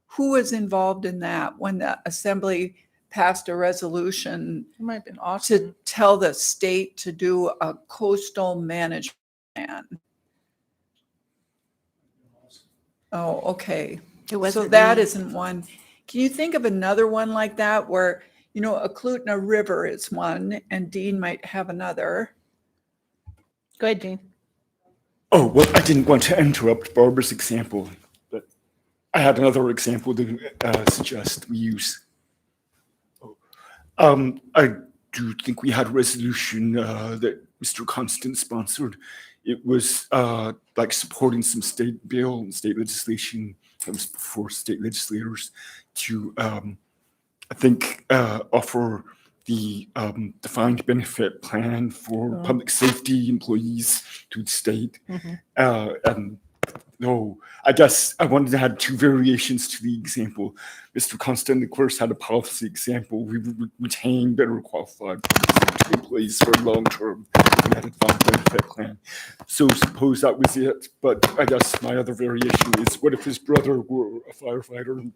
Who was involved in that when the assembly passed a resolution It might have been awesome. to tell the state to do a coastal management plan? Oh, okay. It So wasn't that me. isn't one. Can you think of another one like that where, Eklutna River is one and Dean might have another? Go ahead, Dean. Oh, well, I didn't want to interrupt Barbara's example, but I had another example to suggest we use. I do think we had a resolution that Mr. Constant sponsored. It was like supporting some state bill and state legislation that was before state legislators to, I think, offer the defined benefit plan for public safety employees to the state. And No, I guess I wanted to add two variations to the example. Mr. Constant, of course, had a policy example. We would retain better qualified employees for long-term. We had a defined benefit plan. So suppose that was it. But I guess my other variation is, what if his brother were a firefighter?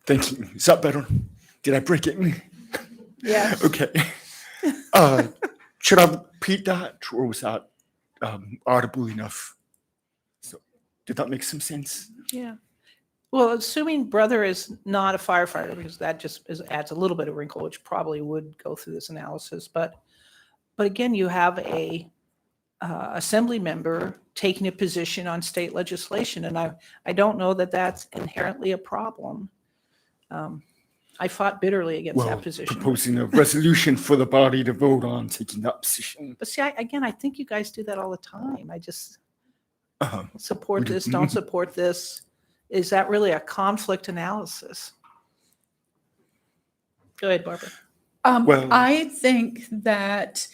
Thank you. Is that better? Did I break it? Yes. Okay. Should I repeat that, or was that audible enough? So, did that make some sense? Yeah. Well, assuming brother is not a firefighter, because that just adds a little bit of wrinkle, which probably would go through this analysis. But again, you have a assembly member taking a position on state legislation, and I don't know that that's inherently a problem. I fought bitterly against Well, that position. proposing a resolution for the body to vote on taking that position. But see, I think you guys do that all the time. I just Uh, support We do. this, don't support this. Is that really a conflict analysis? Go ahead, Barbara. Well- I think that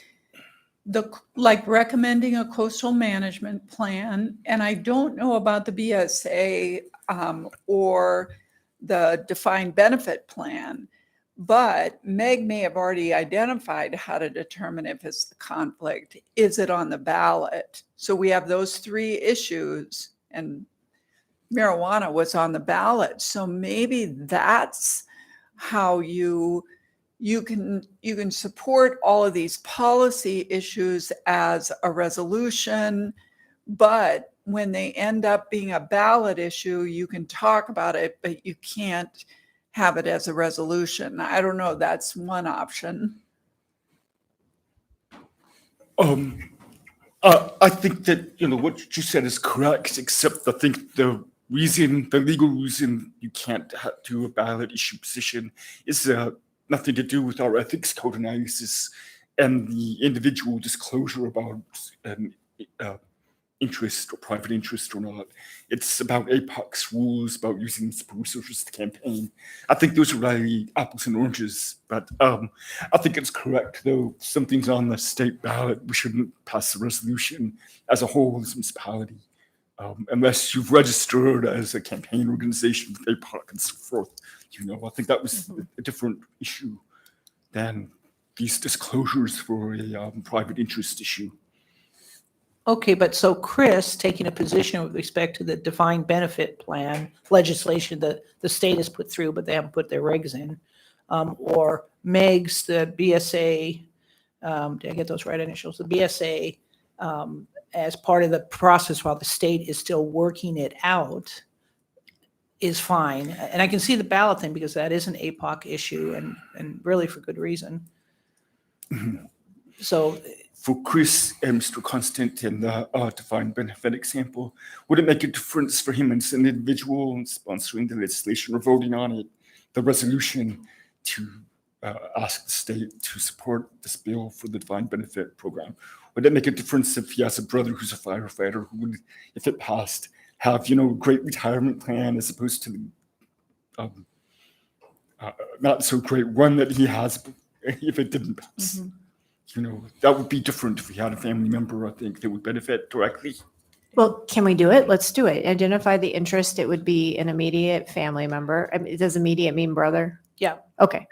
like recommending a coastal management plan, and I don't know about the BSA or the defined benefit plan, but Meg may have already identified how to determine if it's a conflict. Is it on the ballot? So we have those three issues, and marijuana was on the ballot. So maybe that's how you can support all of these policy issues as a resolution, but when they end up being a ballot issue, you can talk about it, but you can't have it as a resolution. I don't know. That's one option. I think that, what you said is correct, except I think the legal reason you can't do a ballot issue position is nothing to do with our ethics code analysis and the individual disclosure about interest or private interest or not. It's about APOC's rules about using sponsors to campaign. I think those are really apples and oranges, but I think it's correct, though. Something's on the state ballot. We shouldn't pass a resolution as a whole as a municipality, unless you've registered as a campaign organization with APOC and so forth. I think that was a different issue than these disclosures for a private interest issue. Okay, but so Chris taking a position with respect to the defined benefit plan legislation that the state has put through, but they haven't put their regs in, or Meg's the BSA, did I get those right initials? The BSA as part of the process while the state is still working it out is fine. And I can see the ballot thing because that is an APOC issue and really for good reason. So For Chris and Mr. Constant in the defined benefit example, would it make a difference for him as an individual in sponsoring the legislation or voting on it, the resolution to ask the state to support this bill for the defined benefit program? Would it make a difference if he has a brother who's a firefighter who would, if it passed, have, a great retirement plan as opposed to the not so great one that he has if it didn't pass? That would be different if we had a family member, I think, that would benefit directly. Well, can we do it? Let's do it. Identify the interest. It would be an immediate family member. I mean, does immediate mean brother? yeah, Okay.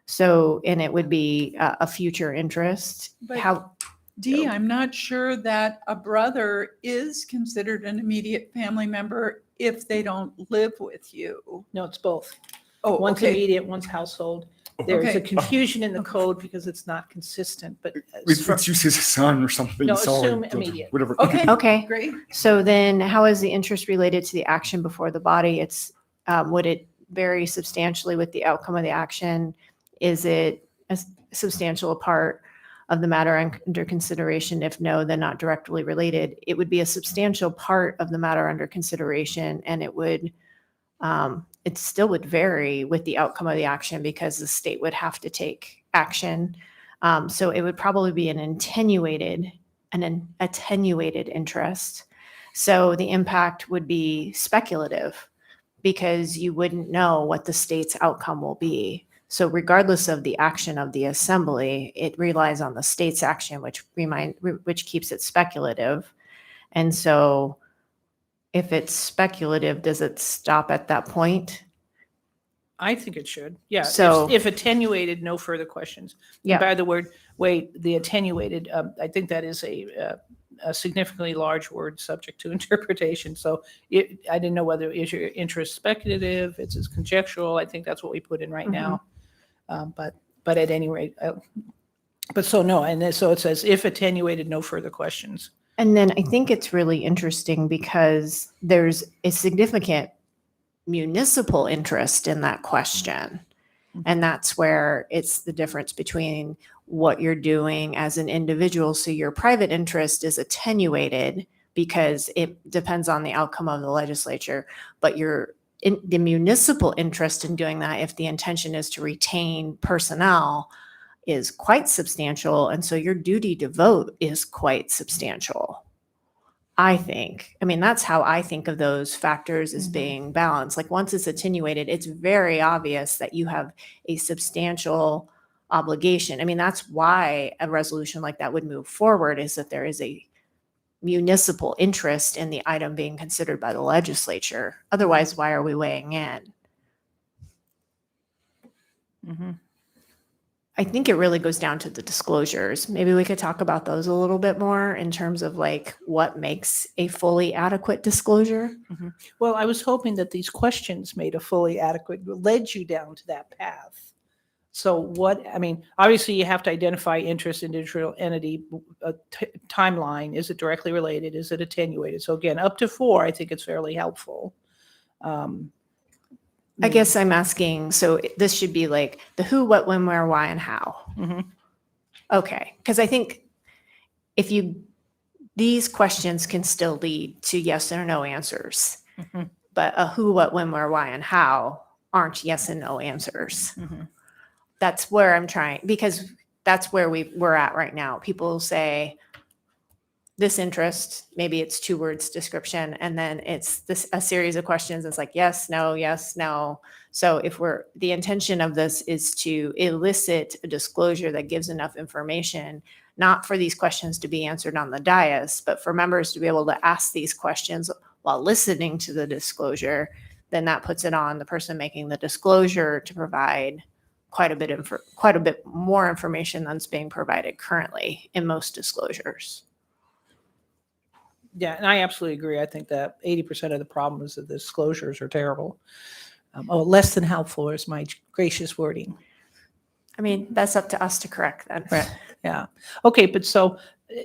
So, and it would be a future interest. But- How, Dee, I'm not sure that a brother is considered an immediate family member if they don't live with you. no, it's both. Oh, One's okay. immediate, one's household. There's a Okay. confusion in the code because it's not consistent, but Let's use his son or something. No, sorry, assume brother, immediate. Whatever. Okay. okay. Great. So then how is the interest related to the action before the body? It's, would it vary substantially with the outcome of the action? Is it a substantial part of the matter under consideration? If no, then not directly related. It would be a substantial part of the matter under consideration, and it would, it still would vary with the outcome of the action because the state would have to take action. So it would probably be an attenuated interest. So the impact would be speculative because you wouldn't know what the state's outcome will be. So regardless of the action of the assembly, it relies on the state's action, which keeps it speculative. And so if it's speculative, does it stop at that point? I think it should. Yeah. So- If attenuated, no further questions. Yeah. And by the word, the attenuated, I think that is a significantly large word subject to interpretation. So I didn't know whether is your interest speculative, it's conjectural. I think that's what we put in right now. But at any rate, but so no, and then, so it says if attenuated, no further questions. And then I think it's really interesting because there's a significant municipal interest in that question. And that's where it's the difference between what you're doing as an individual. So your private interest is attenuated because it depends on the outcome of the legislature, but the municipal interest in doing that, if the intention is to retain personnel, is quite substantial. And so your duty to vote is quite substantial, I think. I mean, that's how I think of those factors as being balanced. Like once it's attenuated, it's very obvious that you have a substantial obligation. I mean, that's why a resolution like that would move forward, is that there is a municipal interest in the item being considered by the legislature. Otherwise, why are we weighing in? I think it really goes down to the disclosures. Maybe we could talk about those a little bit more in terms of like what makes a fully adequate disclosure. Well, I was hoping that these questions made a fully adequate, led you down to that path. So I mean, obviously you have to identify interest, individual entity, timeline. Is it directly related? Is it attenuated? So again, up to 4, I think it's fairly helpful. I guess I'm asking, so this should be like the who, what, when, where, why, and how. Okay, because I think these questions can still lead to yes or no answers, but a who, what, when, where, why, and how aren't yes and no answers. That's where I'm trying, because that's where we're at right now. People say this interest, maybe it's 2 words description, and then it's a series of questions. It's like yes, no. So if the intention of this is to elicit a disclosure that gives enough information, not for these questions to be answered on the dais, but for members to be able to ask these questions while listening to the disclosure, then that puts it on the person making the disclosure to provide quite a bit more information than's being provided currently in most disclosures. Yeah, and I absolutely agree. I think that 80% of the problem is that the disclosures are terrible. Less than helpful is my gracious wording. I mean, that's up to us to correct then. Right. Yeah. Okay, but so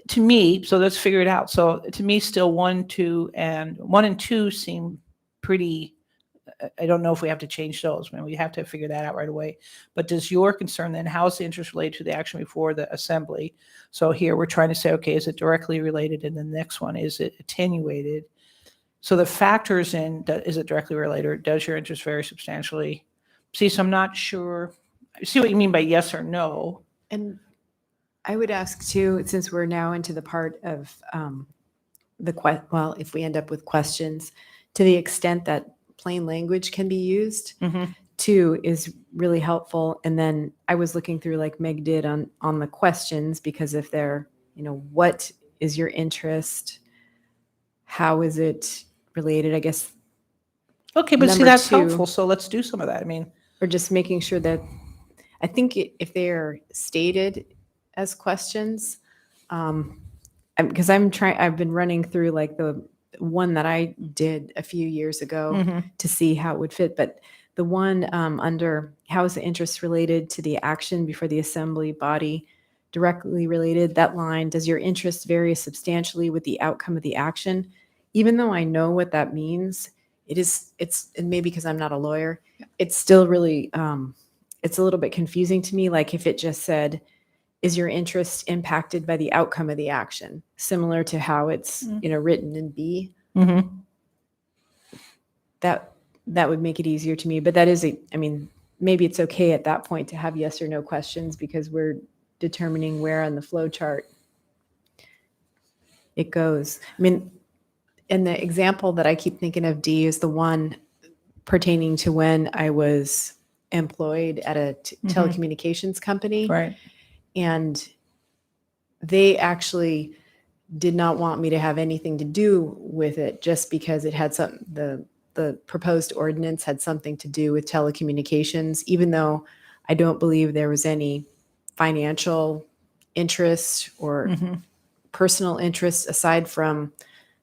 to me, so let's figure it out. So to me, still 1, 2, and 1 and 2 seem pretty. I don't know if we have to change those. I mean, we have to figure that out right away. But does your concern then, how is the interest related to the action before the assembly? So here we're trying to say, okay, is it directly related? And then the next one, is it attenuated? So the factors in, is it directly related, or does your interest vary substantially? See, so I'm not sure. I see what you mean by yes or no. And I would ask too, since we're now into the part of if we end up with questions, to the extent that plain language can be used too is really helpful. And then I was looking through like Meg did on the questions, because if they're, what is your interest? How is it related? I guess. Okay, but see, Number that's 2. helpful. So let's do some of that. I mean, Or just making sure that, I think if they're stated as questions, because I've been running through like the one that I did a few years ago to see how it would fit. But the one under how is the interest related to the action before the assembly body directly related, that line, does your interest vary substantially with the outcome of the action? Even though I know what that means, and maybe because I'm not a lawyer, it's still really, it's a little bit confusing to me. Like if it just said, is your interest impacted by the outcome of the action? Similar to how it's, written in B. That would make it easier to me. But that is maybe it's okay at that point to have yes or no questions, because we're determining where on the flow chart it goes. I mean, and the example that I keep thinking of, D, is the one pertaining to when I was employed at a Mhm. telecommunications company. Right. And they actually did not want me to have anything to do with it just because it had the proposed ordinance had something to do with telecommunications, even though I don't believe there was any financial interest or Mhm. personal interest aside from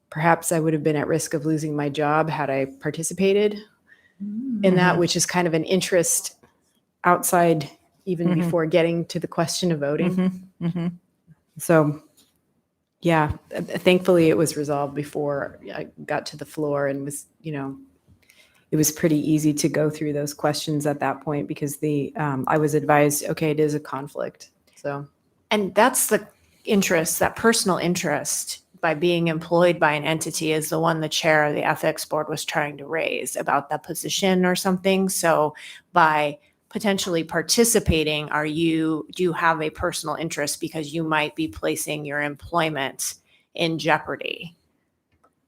perhaps I would have been at risk of losing my job had I participated in that, which is kind of an interest outside even Mhm. before getting to the question of voting. Mhm. Mhm. So, yeah, thankfully it was resolved before I got to the floor and was, it was pretty easy to go through those questions at that point because I was advised, okay, it is a conflict. So, And that's the interest, that personal interest by being employed by an entity is the one the chair of the ethics board was trying to raise about that position or something. So by potentially participating, do you have a personal interest because you might be placing your employment in jeopardy?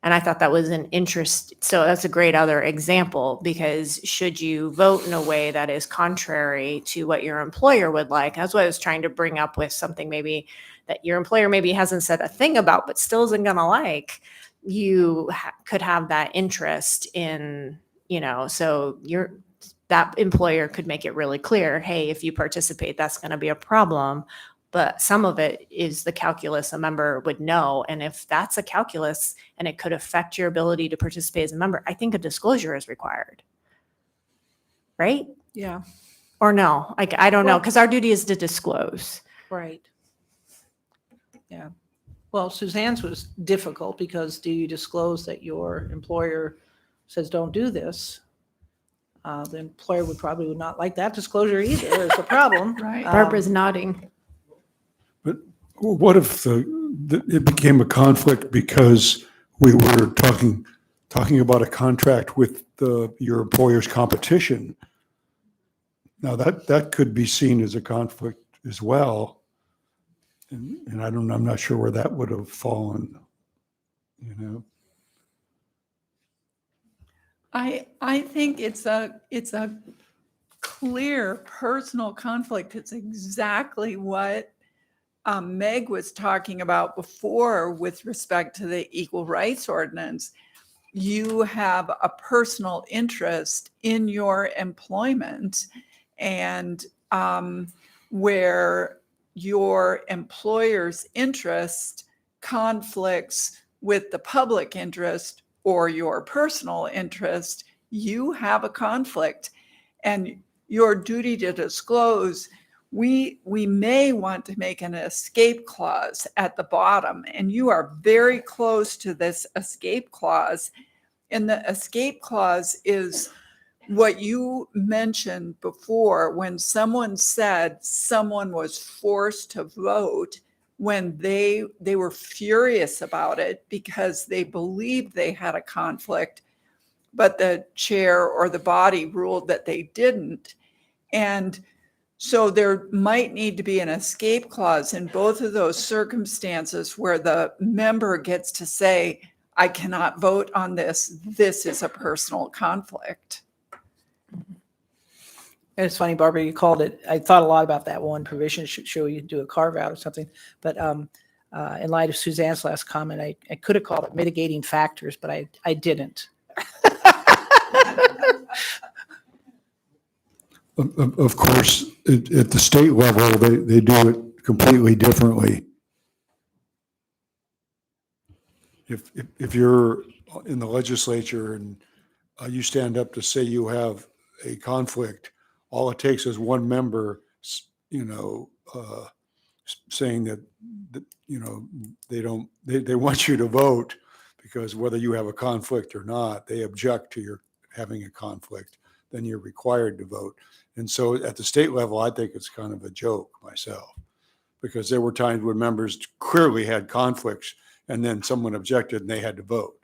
And I thought that was an interest. So that's a great other example because should you vote in a way that is contrary to what your employer would like? That's what I was trying to bring up with something maybe that your employer maybe hasn't said a thing about, but still isn't going to like. You could have that interest in, so that employer could make it really clear, hey, if you participate, that's going to be a problem. But some of it is the calculus a member would know. And if that's a calculus and it could affect your ability to participate as a member, I think a disclosure is required. Right? Yeah, Or no? Like, I don't know, Well- because our duty is to disclose. right. Yeah. Well, Suzanne's was difficult because do you disclose that your employer says don't do this? The employer would not like that disclosure either. It's a problem. Right. Barbara's nodding. But what if it became a conflict because we were talking about a contract with your employer's competition? Now that could be seen as a conflict as well. And I'm not sure where that would have fallen, I think it's a clear personal conflict. It's exactly what Meg was talking about before with respect to the equal rights ordinance. You have a personal interest in your employment and where your employer's interest conflicts with the public interest or your personal interest, you have a conflict. And your duty to disclose, we may want to make an escape clause at the bottom, and you are very close to this escape clause. And the escape clause is what you mentioned before when someone said someone was forced to vote when they were furious about it because they believed they had a conflict, but the chair or the body ruled that they didn't. And so there might need to be an escape clause in both of those circumstances where the member gets to say, I cannot vote on this. This is a personal conflict. And it's funny, Barbara, you called it, I thought a lot about that one provision, should show you do a carve out or something. But in light of Suzanne's last comment, I could have called it mitigating factors, but I didn't. Of course, at the state level, they do it completely differently. If you're in the legislature and you stand up to say you have a conflict, all it takes is one member, saying that they want you to vote because whether you have a conflict or not, they object to your having a conflict, then you're required to vote. And so at the state level, I think it's kind of a joke myself, because there were times when members clearly had conflicts and then someone objected and they had to vote.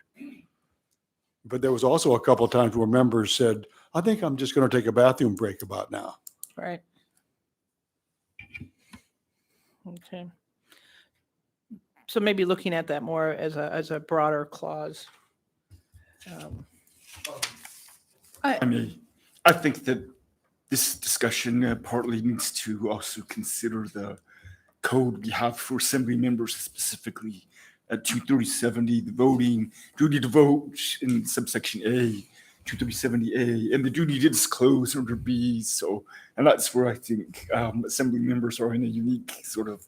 But there was also a couple of times where members said, I think I'm just going to take a bathroom break about now. Right. Okay. So maybe looking at that more as a broader clause. I mean, I think that this discussion partly needs to also consider the code we have for assembly members, specifically at 23070, the voting, duty to vote in subsection A, 23070A, and the duty to disclose under B. So, and that's where I think assembly members are in a unique sort of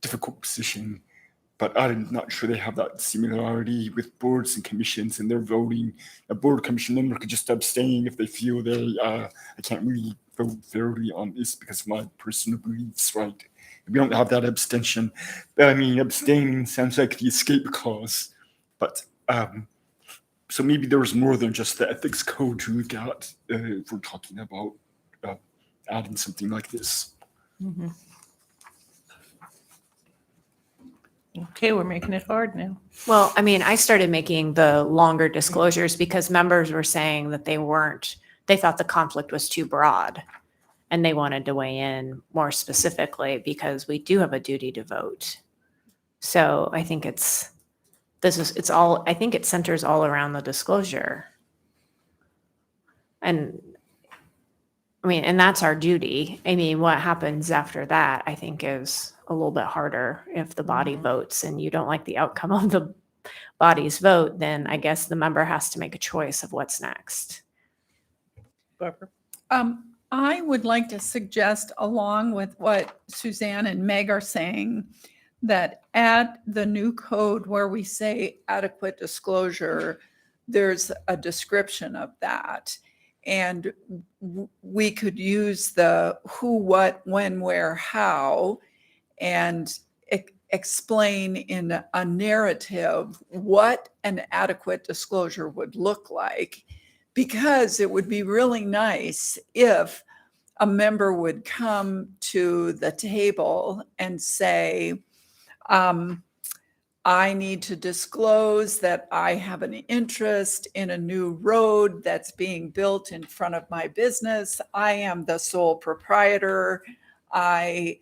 difficult position. But I'm not sure they have that similarity with boards and commissions and their voting. A board commission member could just abstain if they feel they, I can't really vote fairly on this because of my personal beliefs, right? We don't have that abstention. I mean, abstaining sounds like the escape clause. But so maybe there's more than just the ethics code to look at if we're talking about adding something like this. Okay, we're making it hard now. Well, I mean, I started making the longer disclosures because members were saying that they thought the conflict was too broad and they wanted to weigh in more specifically because we do have a duty to vote. So I think I think it centers all around the disclosure. And I mean, and that's our duty. I mean, what happens after that, I think, is a little bit harder. If the body votes and you don't like the outcome of the body's vote, then I guess the member has to make a choice of what's next. Barbara? I would like to suggest, along with what Suzanne and Meg are saying, that add the new code where we say adequate disclosure, there's a description of that. And we could use the who, what, when, where, how, and explain in a narrative what an adequate disclosure would look like, because it would be really nice if a member would come to the table and say, I need to disclose that I have an interest in a new road that's being built in front of my business. I am the sole proprietor. I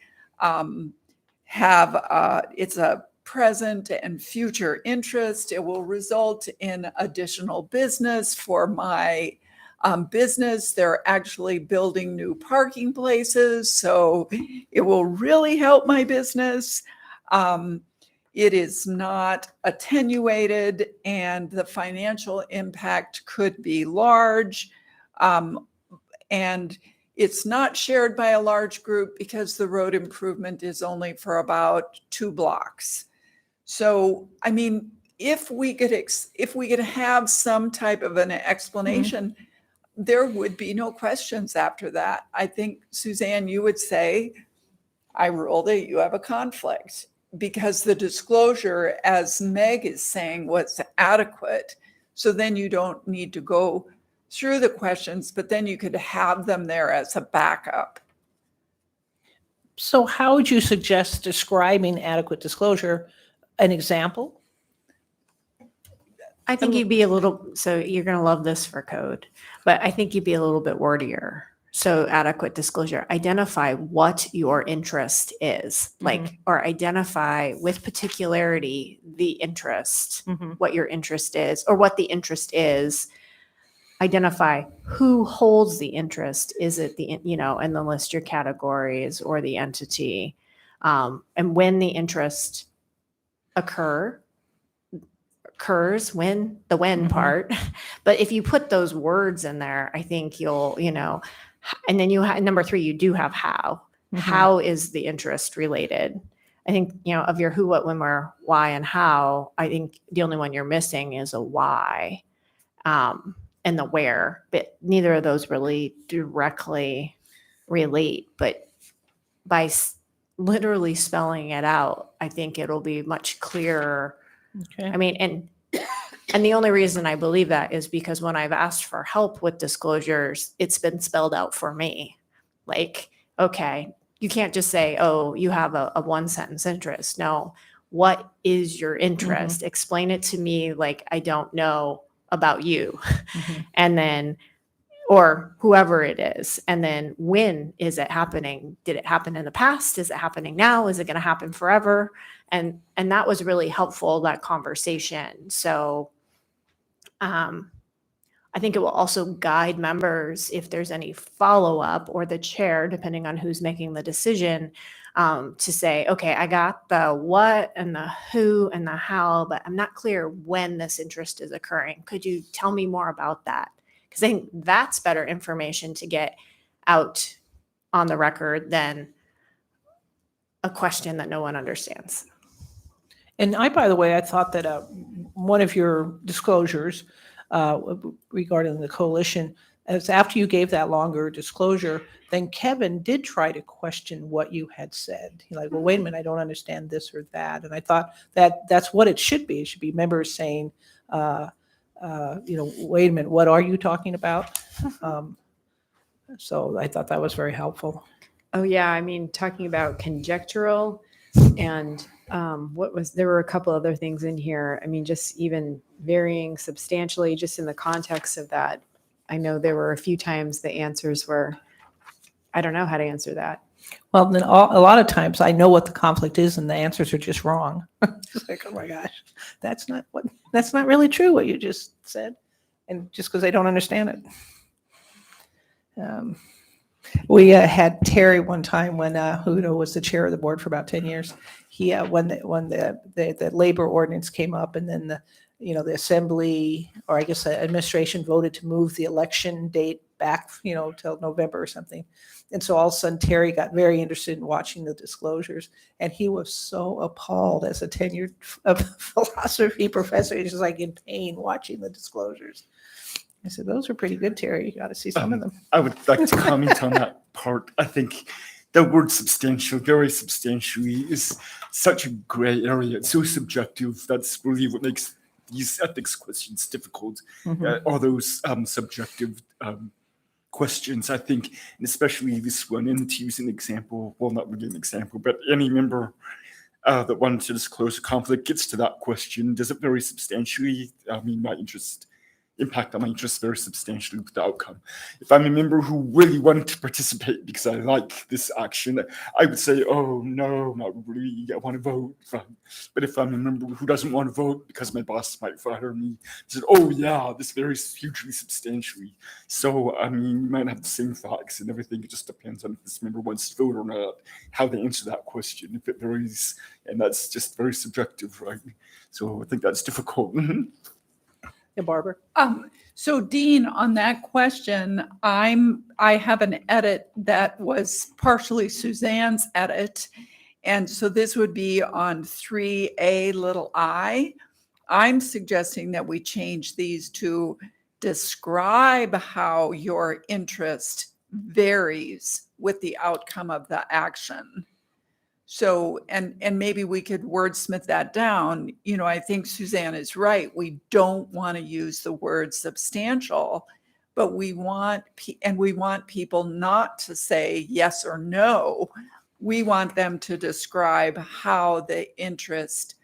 it's a present and future interest. It will result in additional business for my business. They're actually building new parking places, so it will really help my business. It is not attenuated, and the financial impact could be large. And it's not shared by a large group because the road improvement is only for about 2 blocks. So, I mean, if we could have some type of an explanation, there would be no questions after that. I think, Suzanne, you would say, I ruled it, you have a conflict, because the disclosure, as Meg is saying, was adequate. So then you don't need to go through the questions, but then you could have them there as a backup. So how would you suggest describing adequate disclosure? An example? I think you'd be a little, so you're going to love this for code, but I think you'd be a little bit wordier. So adequate disclosure, identify what your interest is, like, or identify with particularity the interest, what your interest is, or what the interest is. Identify who holds the interest. Is it the, and then list your categories or the entity, and when the interest occurs, when the when part. But if you put those words in there, I think you'll, and then number 3, you do have how. How is the interest related? I think, of your who, what, when, where, why, and how, I think the only one you're missing is a why, and the where, but neither of those really directly relate. But by literally spelling it out, I think it'll be much clearer. Okay. I mean, and the only reason I believe that is because when I've asked for help with disclosures, it's been spelled out for me. Like, okay, you can't just say, oh, you have a 1-sentence interest. No, what is your interest? Explain it to me like I don't know about you. And then, or whoever it is. And then when is it happening? Did it happen in the past? Is it happening now? Is it going to happen forever? And that was really helpful, that conversation. So I I think it will also guide members if there's any follow-up, or the chair, depending on who's making the decision, to say, okay, I got the what and the who and the how, but I'm not clear when this interest is occurring. Could you tell me more about that? Because I think that's better information to get out on the record than a question that no one understands. And by the way, I thought that one of your disclosures regarding the coalition, as after you gave that longer disclosure, then Kevin did try to question what you had said. He's like, well, wait a minute, I don't understand this or that. And I thought that that's what it should be. It should be members saying, wait a minute, what are you talking about? So I thought that was very helpful. Oh, yeah. I mean, talking about conjectural and there were a couple other things in here. I mean, just even varying substantially just in the context of that. I know there were a few times the answers were, I don't know how to answer that. Well, then a lot of times I know what the conflict is and the answers are just wrong. It's like, oh my gosh, that's not really true what you just said. And just because I don't understand it. We had Terry one time when who was the chair of the board for about 10 years. He when the labor ordinance came up, and then the assembly, or I guess the administration, voted to move the election date back till November or something. And so all of a sudden Terry got very interested in watching the disclosures, and he was so appalled as a tenured philosophy professor. He's just like in pain watching the disclosures. I said, those are pretty good, Terry. You got to see some of them. I would like to comment on that part. I think the word substantial, very substantially, is such a gray area. It's so subjective. That's really what makes these ethics questions difficult. All those subjective questions, I think, and especially this one, and to use an example, well, not really an example, but any member that wanted to disclose a conflict gets to that question. Does it very substantially impact on my interest very substantially with the outcome? If I'm a member who really wanted to participate because I like this action, I would say, oh no, not really, I want to vote. But if I'm a member who doesn't want to vote because my boss might fire me, I said, oh yeah, this varies hugely substantially. So, I mean, you might have the same facts and everything. It just depends on if this member wants to vote or not, how they answer that question, if it varies. And that's just very subjective, right? So I think that's difficult. Yeah, Barbara. So Dean, on that question, I have an edit that was partially Suzanne's edit. And so this would be on 3A little I. I'm suggesting that we change these to describe how your interest varies with the outcome of the action. So, and maybe we could wordsmith that down. I think Suzanne is right. We don't want to use the word substantial, but we want people not to say yes or no. We want them to describe how the interest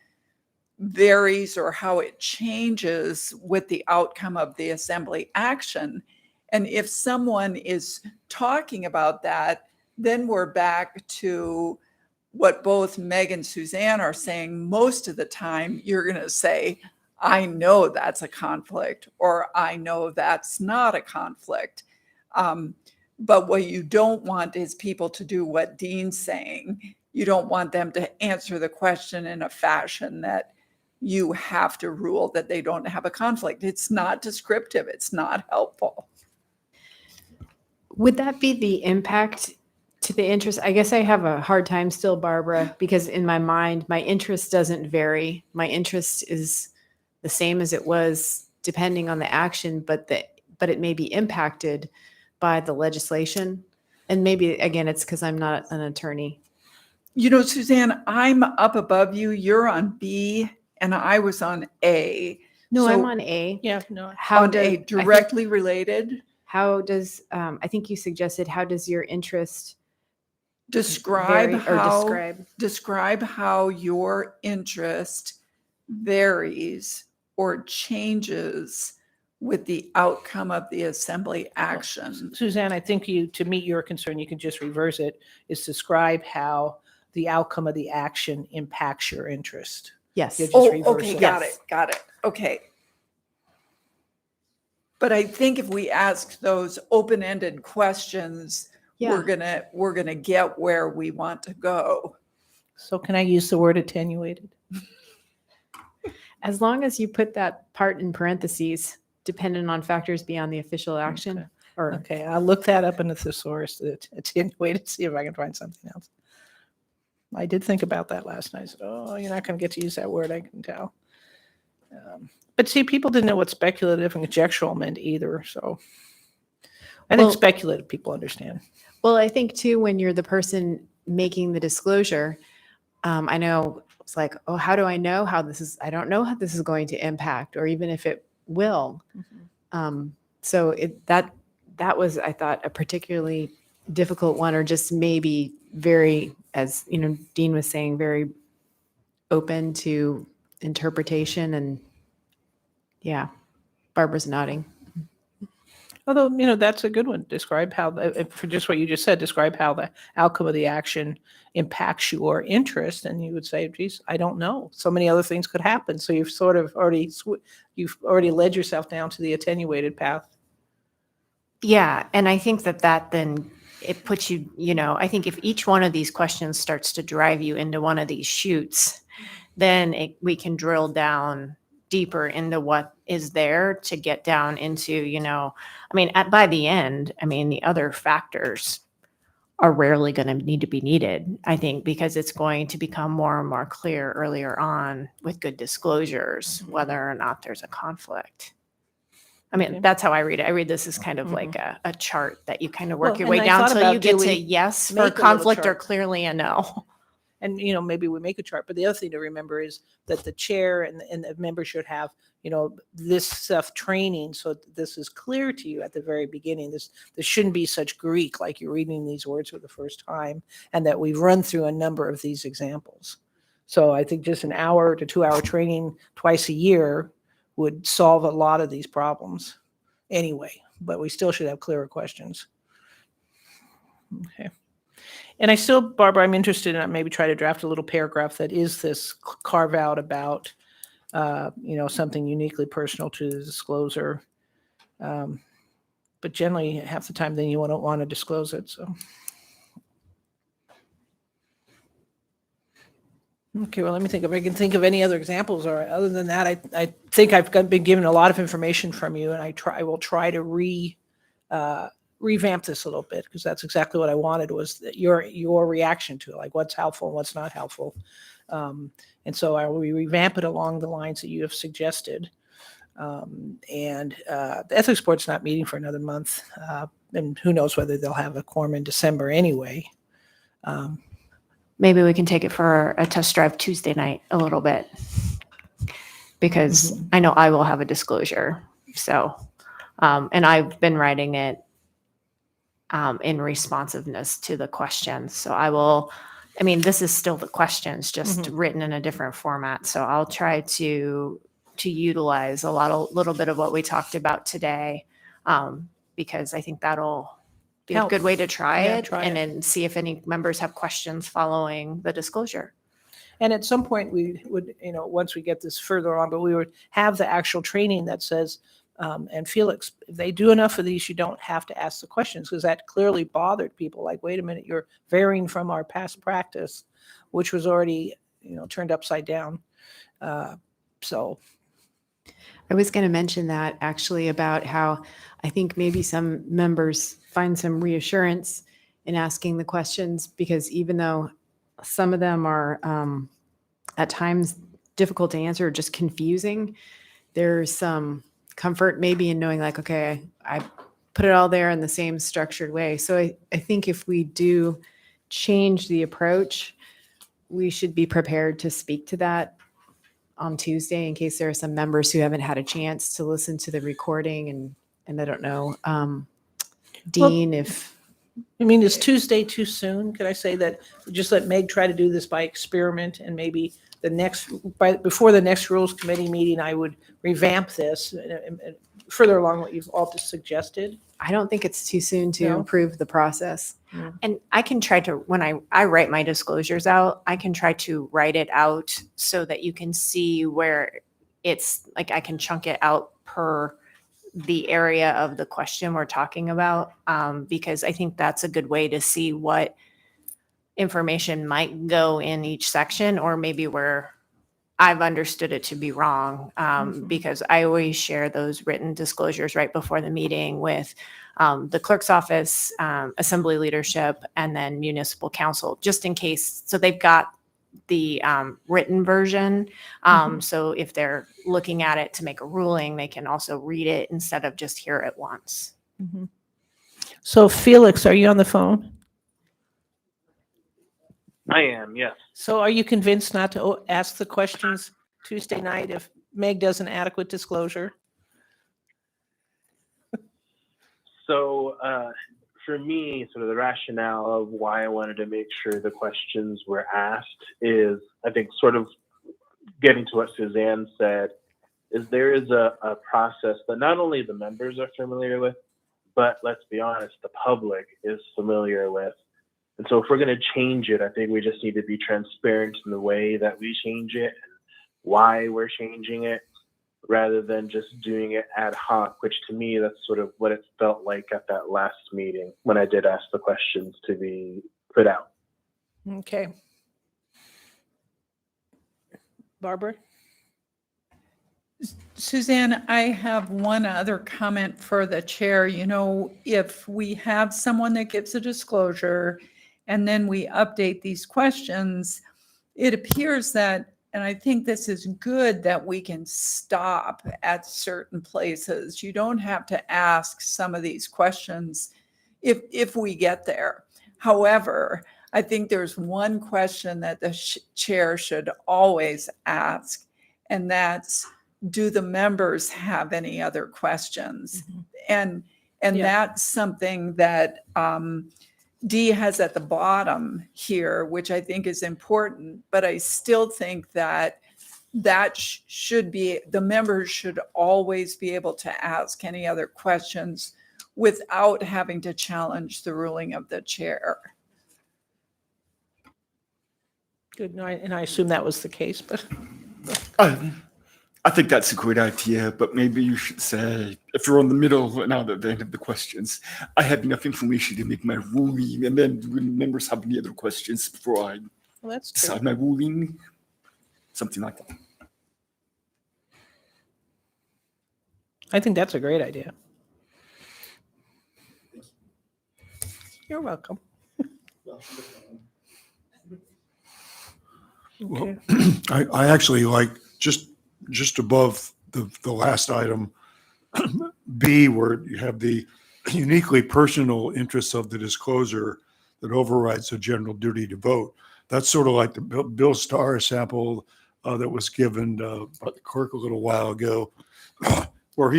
varies or how it changes with the outcome of the assembly action. And if someone is talking about that, then we're back to what both Meg and Suzanne are saying. Most of the time, you're going to say, I know that's a conflict, or I know that's not a conflict. But what you don't want is people to do what Dean's saying. You don't want them to answer the question in a fashion that you have to rule that they don't have a conflict. It's not descriptive. It's not helpful. Would that be the impact to the interest? I guess I have a hard time still, Barbara, because in my mind, my interest doesn't vary. My interest is the same as it was depending on the action, but it may be impacted by the legislation. And maybe, again, it's because I'm not an attorney. Suzanne, I'm up above you. You're on B and I was on A. No, So I'm on A. Yeah, no. How on A, directly related. How does, I think you suggested, how does your interest Describe vary or how describe? how your interest varies or changes with the outcome of the assembly action. Suzanne, I think to meet your concern, you can just reverse it, is describe how the outcome of the action impacts your interest. Yes. You just reverse Okay, it. got it. Okay. But I think if we ask those open-ended questions, Yeah. we're gonna get where we want to go. So can I use the word attenuated? As long as you put that part in parentheses, dependent on factors beyond the official action, Okay. or Okay, I'll look that up in the thesaurus, the attenuated, see if I can find something else. I did think about that last night. I said, oh, you're not going to get to use that word, I can tell. But see, people didn't know what speculative and conjectural meant either, so I think Well- speculative people understand. well, I think too, when you're the person making the disclosure, I know it's like, oh, how do I know how this is? I don't know how this is going to impact, or even if it will. So that was, I thought, a particularly difficult one, or just maybe very, as Dean was saying, very open to interpretation. And yeah, Barbara's nodding. Although, that's a good one. Describe how, for just what you just said, describe how the outcome of the action impacts your interest. And you would say, geez, I don't know. So many other things could happen. So you've sort of already, you've already led yourself down to the attenuated path. Yeah, and I think that then it puts you, I think if each one of these questions starts to drive you into one of these chutes, then we can drill down deeper into what is there to get down into, by the end, the other factors are rarely going to need to be needed, I think, because it's going to become more and more clear earlier on with good disclosures, whether or not there's a conflict. Okay. That's how I read it. I read this as kind of like a chart that you kind of work Well, your and way I down thought till about, you get do to we yes make for a little conflict or chart? clearly a no. And, maybe we make a chart, but the other thing to remember is that the chair and the member should have, this stuff training. So this is clear to you at the very beginning. This shouldn't be such Greek, like you're reading these words for the first time, and that we've run through a number of these examples. So I think just an hour to 2 hour training twice a year would solve a lot of these problems anyway, but we still should have clearer questions. Okay. And I still, Barbara, I'm interested in maybe try to draft a little paragraph that is this carve out about, something uniquely personal to the disclosure. But generally, half the time, then you won't want to disclose it. So, okay. Well, let me think if I can think of any other examples. Or other than that, I think I've been given a lot of information from you, and I will try to revamp this a little bit, because that's exactly what I wanted, was that your reaction to it, like what's helpful and what's not helpful. And so I will revamp it along the lines that you have suggested. The ethics board's not meeting for another month, and who knows whether they'll have a quorum in December anyway. Maybe we can take it for a test drive Tuesday night a little bit, because I know I will have a disclosure. So, and I've been writing it in responsiveness to the questions. So I will, this is still the questions, just written in a different format. So I'll try to utilize a little bit of what we talked about today, because I think that'll be a good way to try Yeah, it, try and it. then see if any members have questions following the disclosure. And at some point we would, once we get this further on, but we would have the actual training that says, and Felix, if they do enough of these, you don't have to ask the questions, because that clearly bothered people. Like, wait a minute, you're varying from our past practice, which was already, turned upside down. So. I was going to mention that actually, about how I think maybe some members find some reassurance in asking the questions, because even though some of them are at times difficult to answer or just confusing, there's some comfort maybe in knowing, like, okay, I put it all there in the same structured way. So I think if we do change the approach, we should be prepared to speak to that on Tuesday, in case there are some members who haven't had a chance to listen to the recording. And I don't know, Dean, if Is Tuesday too soon? Could I say that just let Meg try to do this by experiment, and maybe before the next rules committee meeting, I would revamp this and further along what you've all just suggested? I don't think it's too soon to No? improve the process. And I can try to, when I write my disclosures out, I can try to write it out so that you can see where it's like, I can chunk it out per the area of the question we're talking about, because I think that's a good way to see what information might go in each section, or maybe where I've understood it to be wrong, because I always share those written disclosures right before the meeting with the clerk's office, assembly leadership, and then municipal council, just in case. So they've got the written version. So if they're looking at it to make a ruling, they can also read it instead of just hear it once. So Felix, are you on the phone? I am, yes. So are you convinced not to ask the questions Tuesday night if Meg does an adequate disclosure? So for me, sort of the rationale of why I wanted to make sure the questions were asked is, I think, sort of getting to what Suzanne said, is there is a process that not only the members are familiar with, but let's be honest, the public is familiar with. And so if we're going to change it, I think we just need to be transparent in the way that we change it, and why we're changing it, rather than just doing it ad hoc, which to me, that's sort of what it felt like at that last meeting when I did ask the questions to be put out. Okay. Barbara? Suzanne, I have one other comment for the chair. You know, if we have someone that gives a disclosure and then we update these questions, it appears that, and I think this is good, that we can stop at certain places. You don't have to ask some of these questions if we get there. However, I think there's one question that the chair should always ask, and that's, do the members have any other questions? And that's something that Dee has at the bottom here, which I think is important, but I still think that should be, the members should always be able to ask any other questions without having to challenge the ruling of the chair. Good. No, and I assume that was the case, but I think that's a good idea, but maybe you should say, if you're on the middle and out at the end of the questions, I have enough information to make my ruling, and then when members have any other questions before I well, that's true. decide my ruling, something like that. I think that's a great idea. You're welcome. Well, I actually like just above the last item, B, where you have the uniquely personal interests of the discloser that overrides the general duty to vote. That's sort of like the Bill Starr sample that was given by the clerk a little while ago, where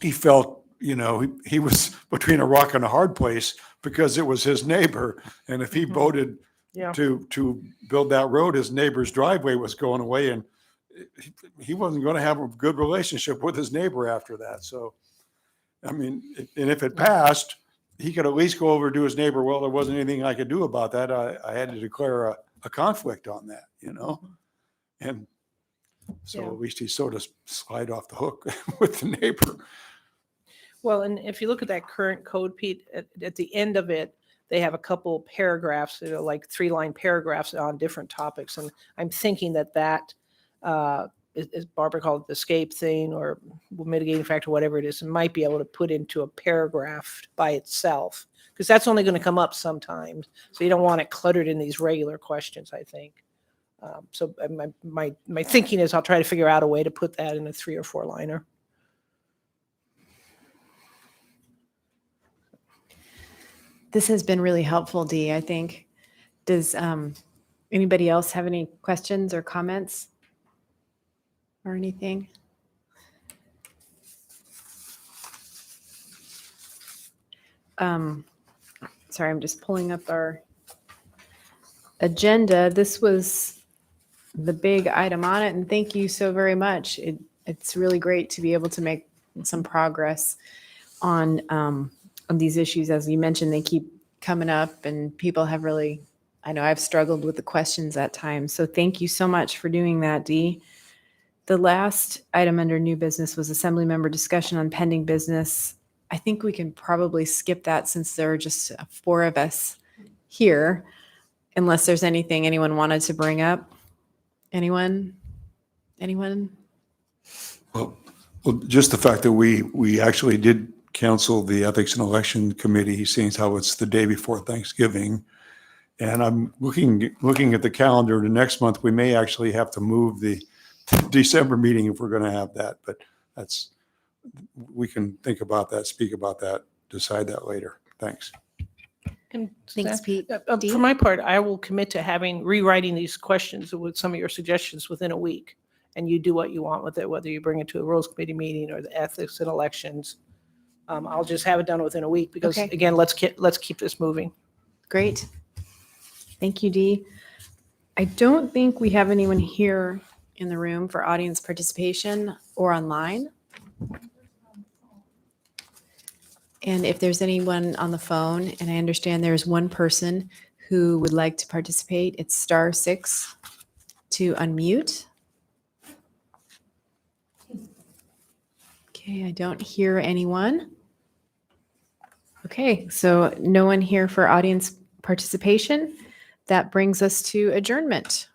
he felt, you know, he was between a rock and a hard place because it was his neighbor. And if he voted Yeah. to build that road, his neighbor's driveway was going away, and he wasn't going to have a good relationship with his neighbor after that. So, I mean, and if it passed, he could at least go over to his neighbor. Well, there wasn't anything I could do about that. I had to declare a conflict on that, you know? And so Yeah. at least he sort of slide off the hook with the neighbor. Well, and if you look at that current code, Pete, at the end of it, they have a couple paragraphs, you know, like 3-line paragraphs on different topics. And I'm thinking that is Barbara called it the escape thing or mitigating factor, whatever it is, and might be able to put into a paragraph by itself, because that's only going to come up sometimes. So you don't want it cluttered in these regular questions, I think. So my thinking is I'll try to figure out a way to put that in a 3 or 4 liner. This has been really helpful, Dee, I think. Does anybody else have any questions or comments or anything? Sorry, I'm just pulling up our agenda. This was the big item on it, and thank you so very much. It's really great to be able to make some progress on these issues. As you mentioned, they keep coming up, and people have really, I know I've struggled with the questions at times. So thank you so much for doing that, Dee. the last item under new business was assembly member discussion on pending business. I think we can probably skip that since there are just 4 of us here, unless there's anything anyone wanted to bring up. Anyone? Well, just the fact that we actually did cancel the Ethics and Election Committee, seeing how it's the day before Thanksgiving. And I'm looking at the calendar to next month, we may actually have to move the December meeting if we're going to have that, but we can think about that, speak about that, decide that later. Thanks. And Thanks, Pete. Dee? For my part, I will commit to rewriting these questions with some of your suggestions within a week. And you do what you want with it, whether you bring it to a Rules Committee meeting or the Ethics and Elections. I'll just have it done within a week because, Okay. again, let's keep this moving. Great. Thank you, Dee. I don't think we have anyone here in the room for audience participation or online. And if there's anyone on the phone, and I understand there's one person who would like to participate, it's *6 to unmute. Okay, I don't hear anyone. Okay, so no one here for audience participation. That brings us to adjournment.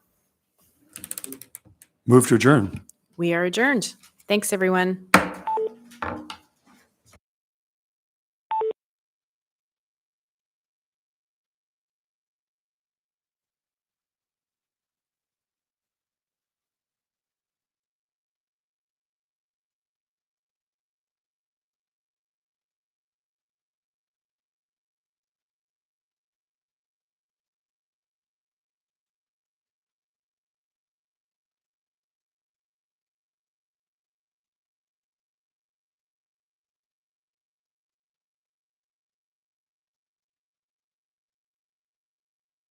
Move to adjourn. We are adjourned. Thanks, everyone.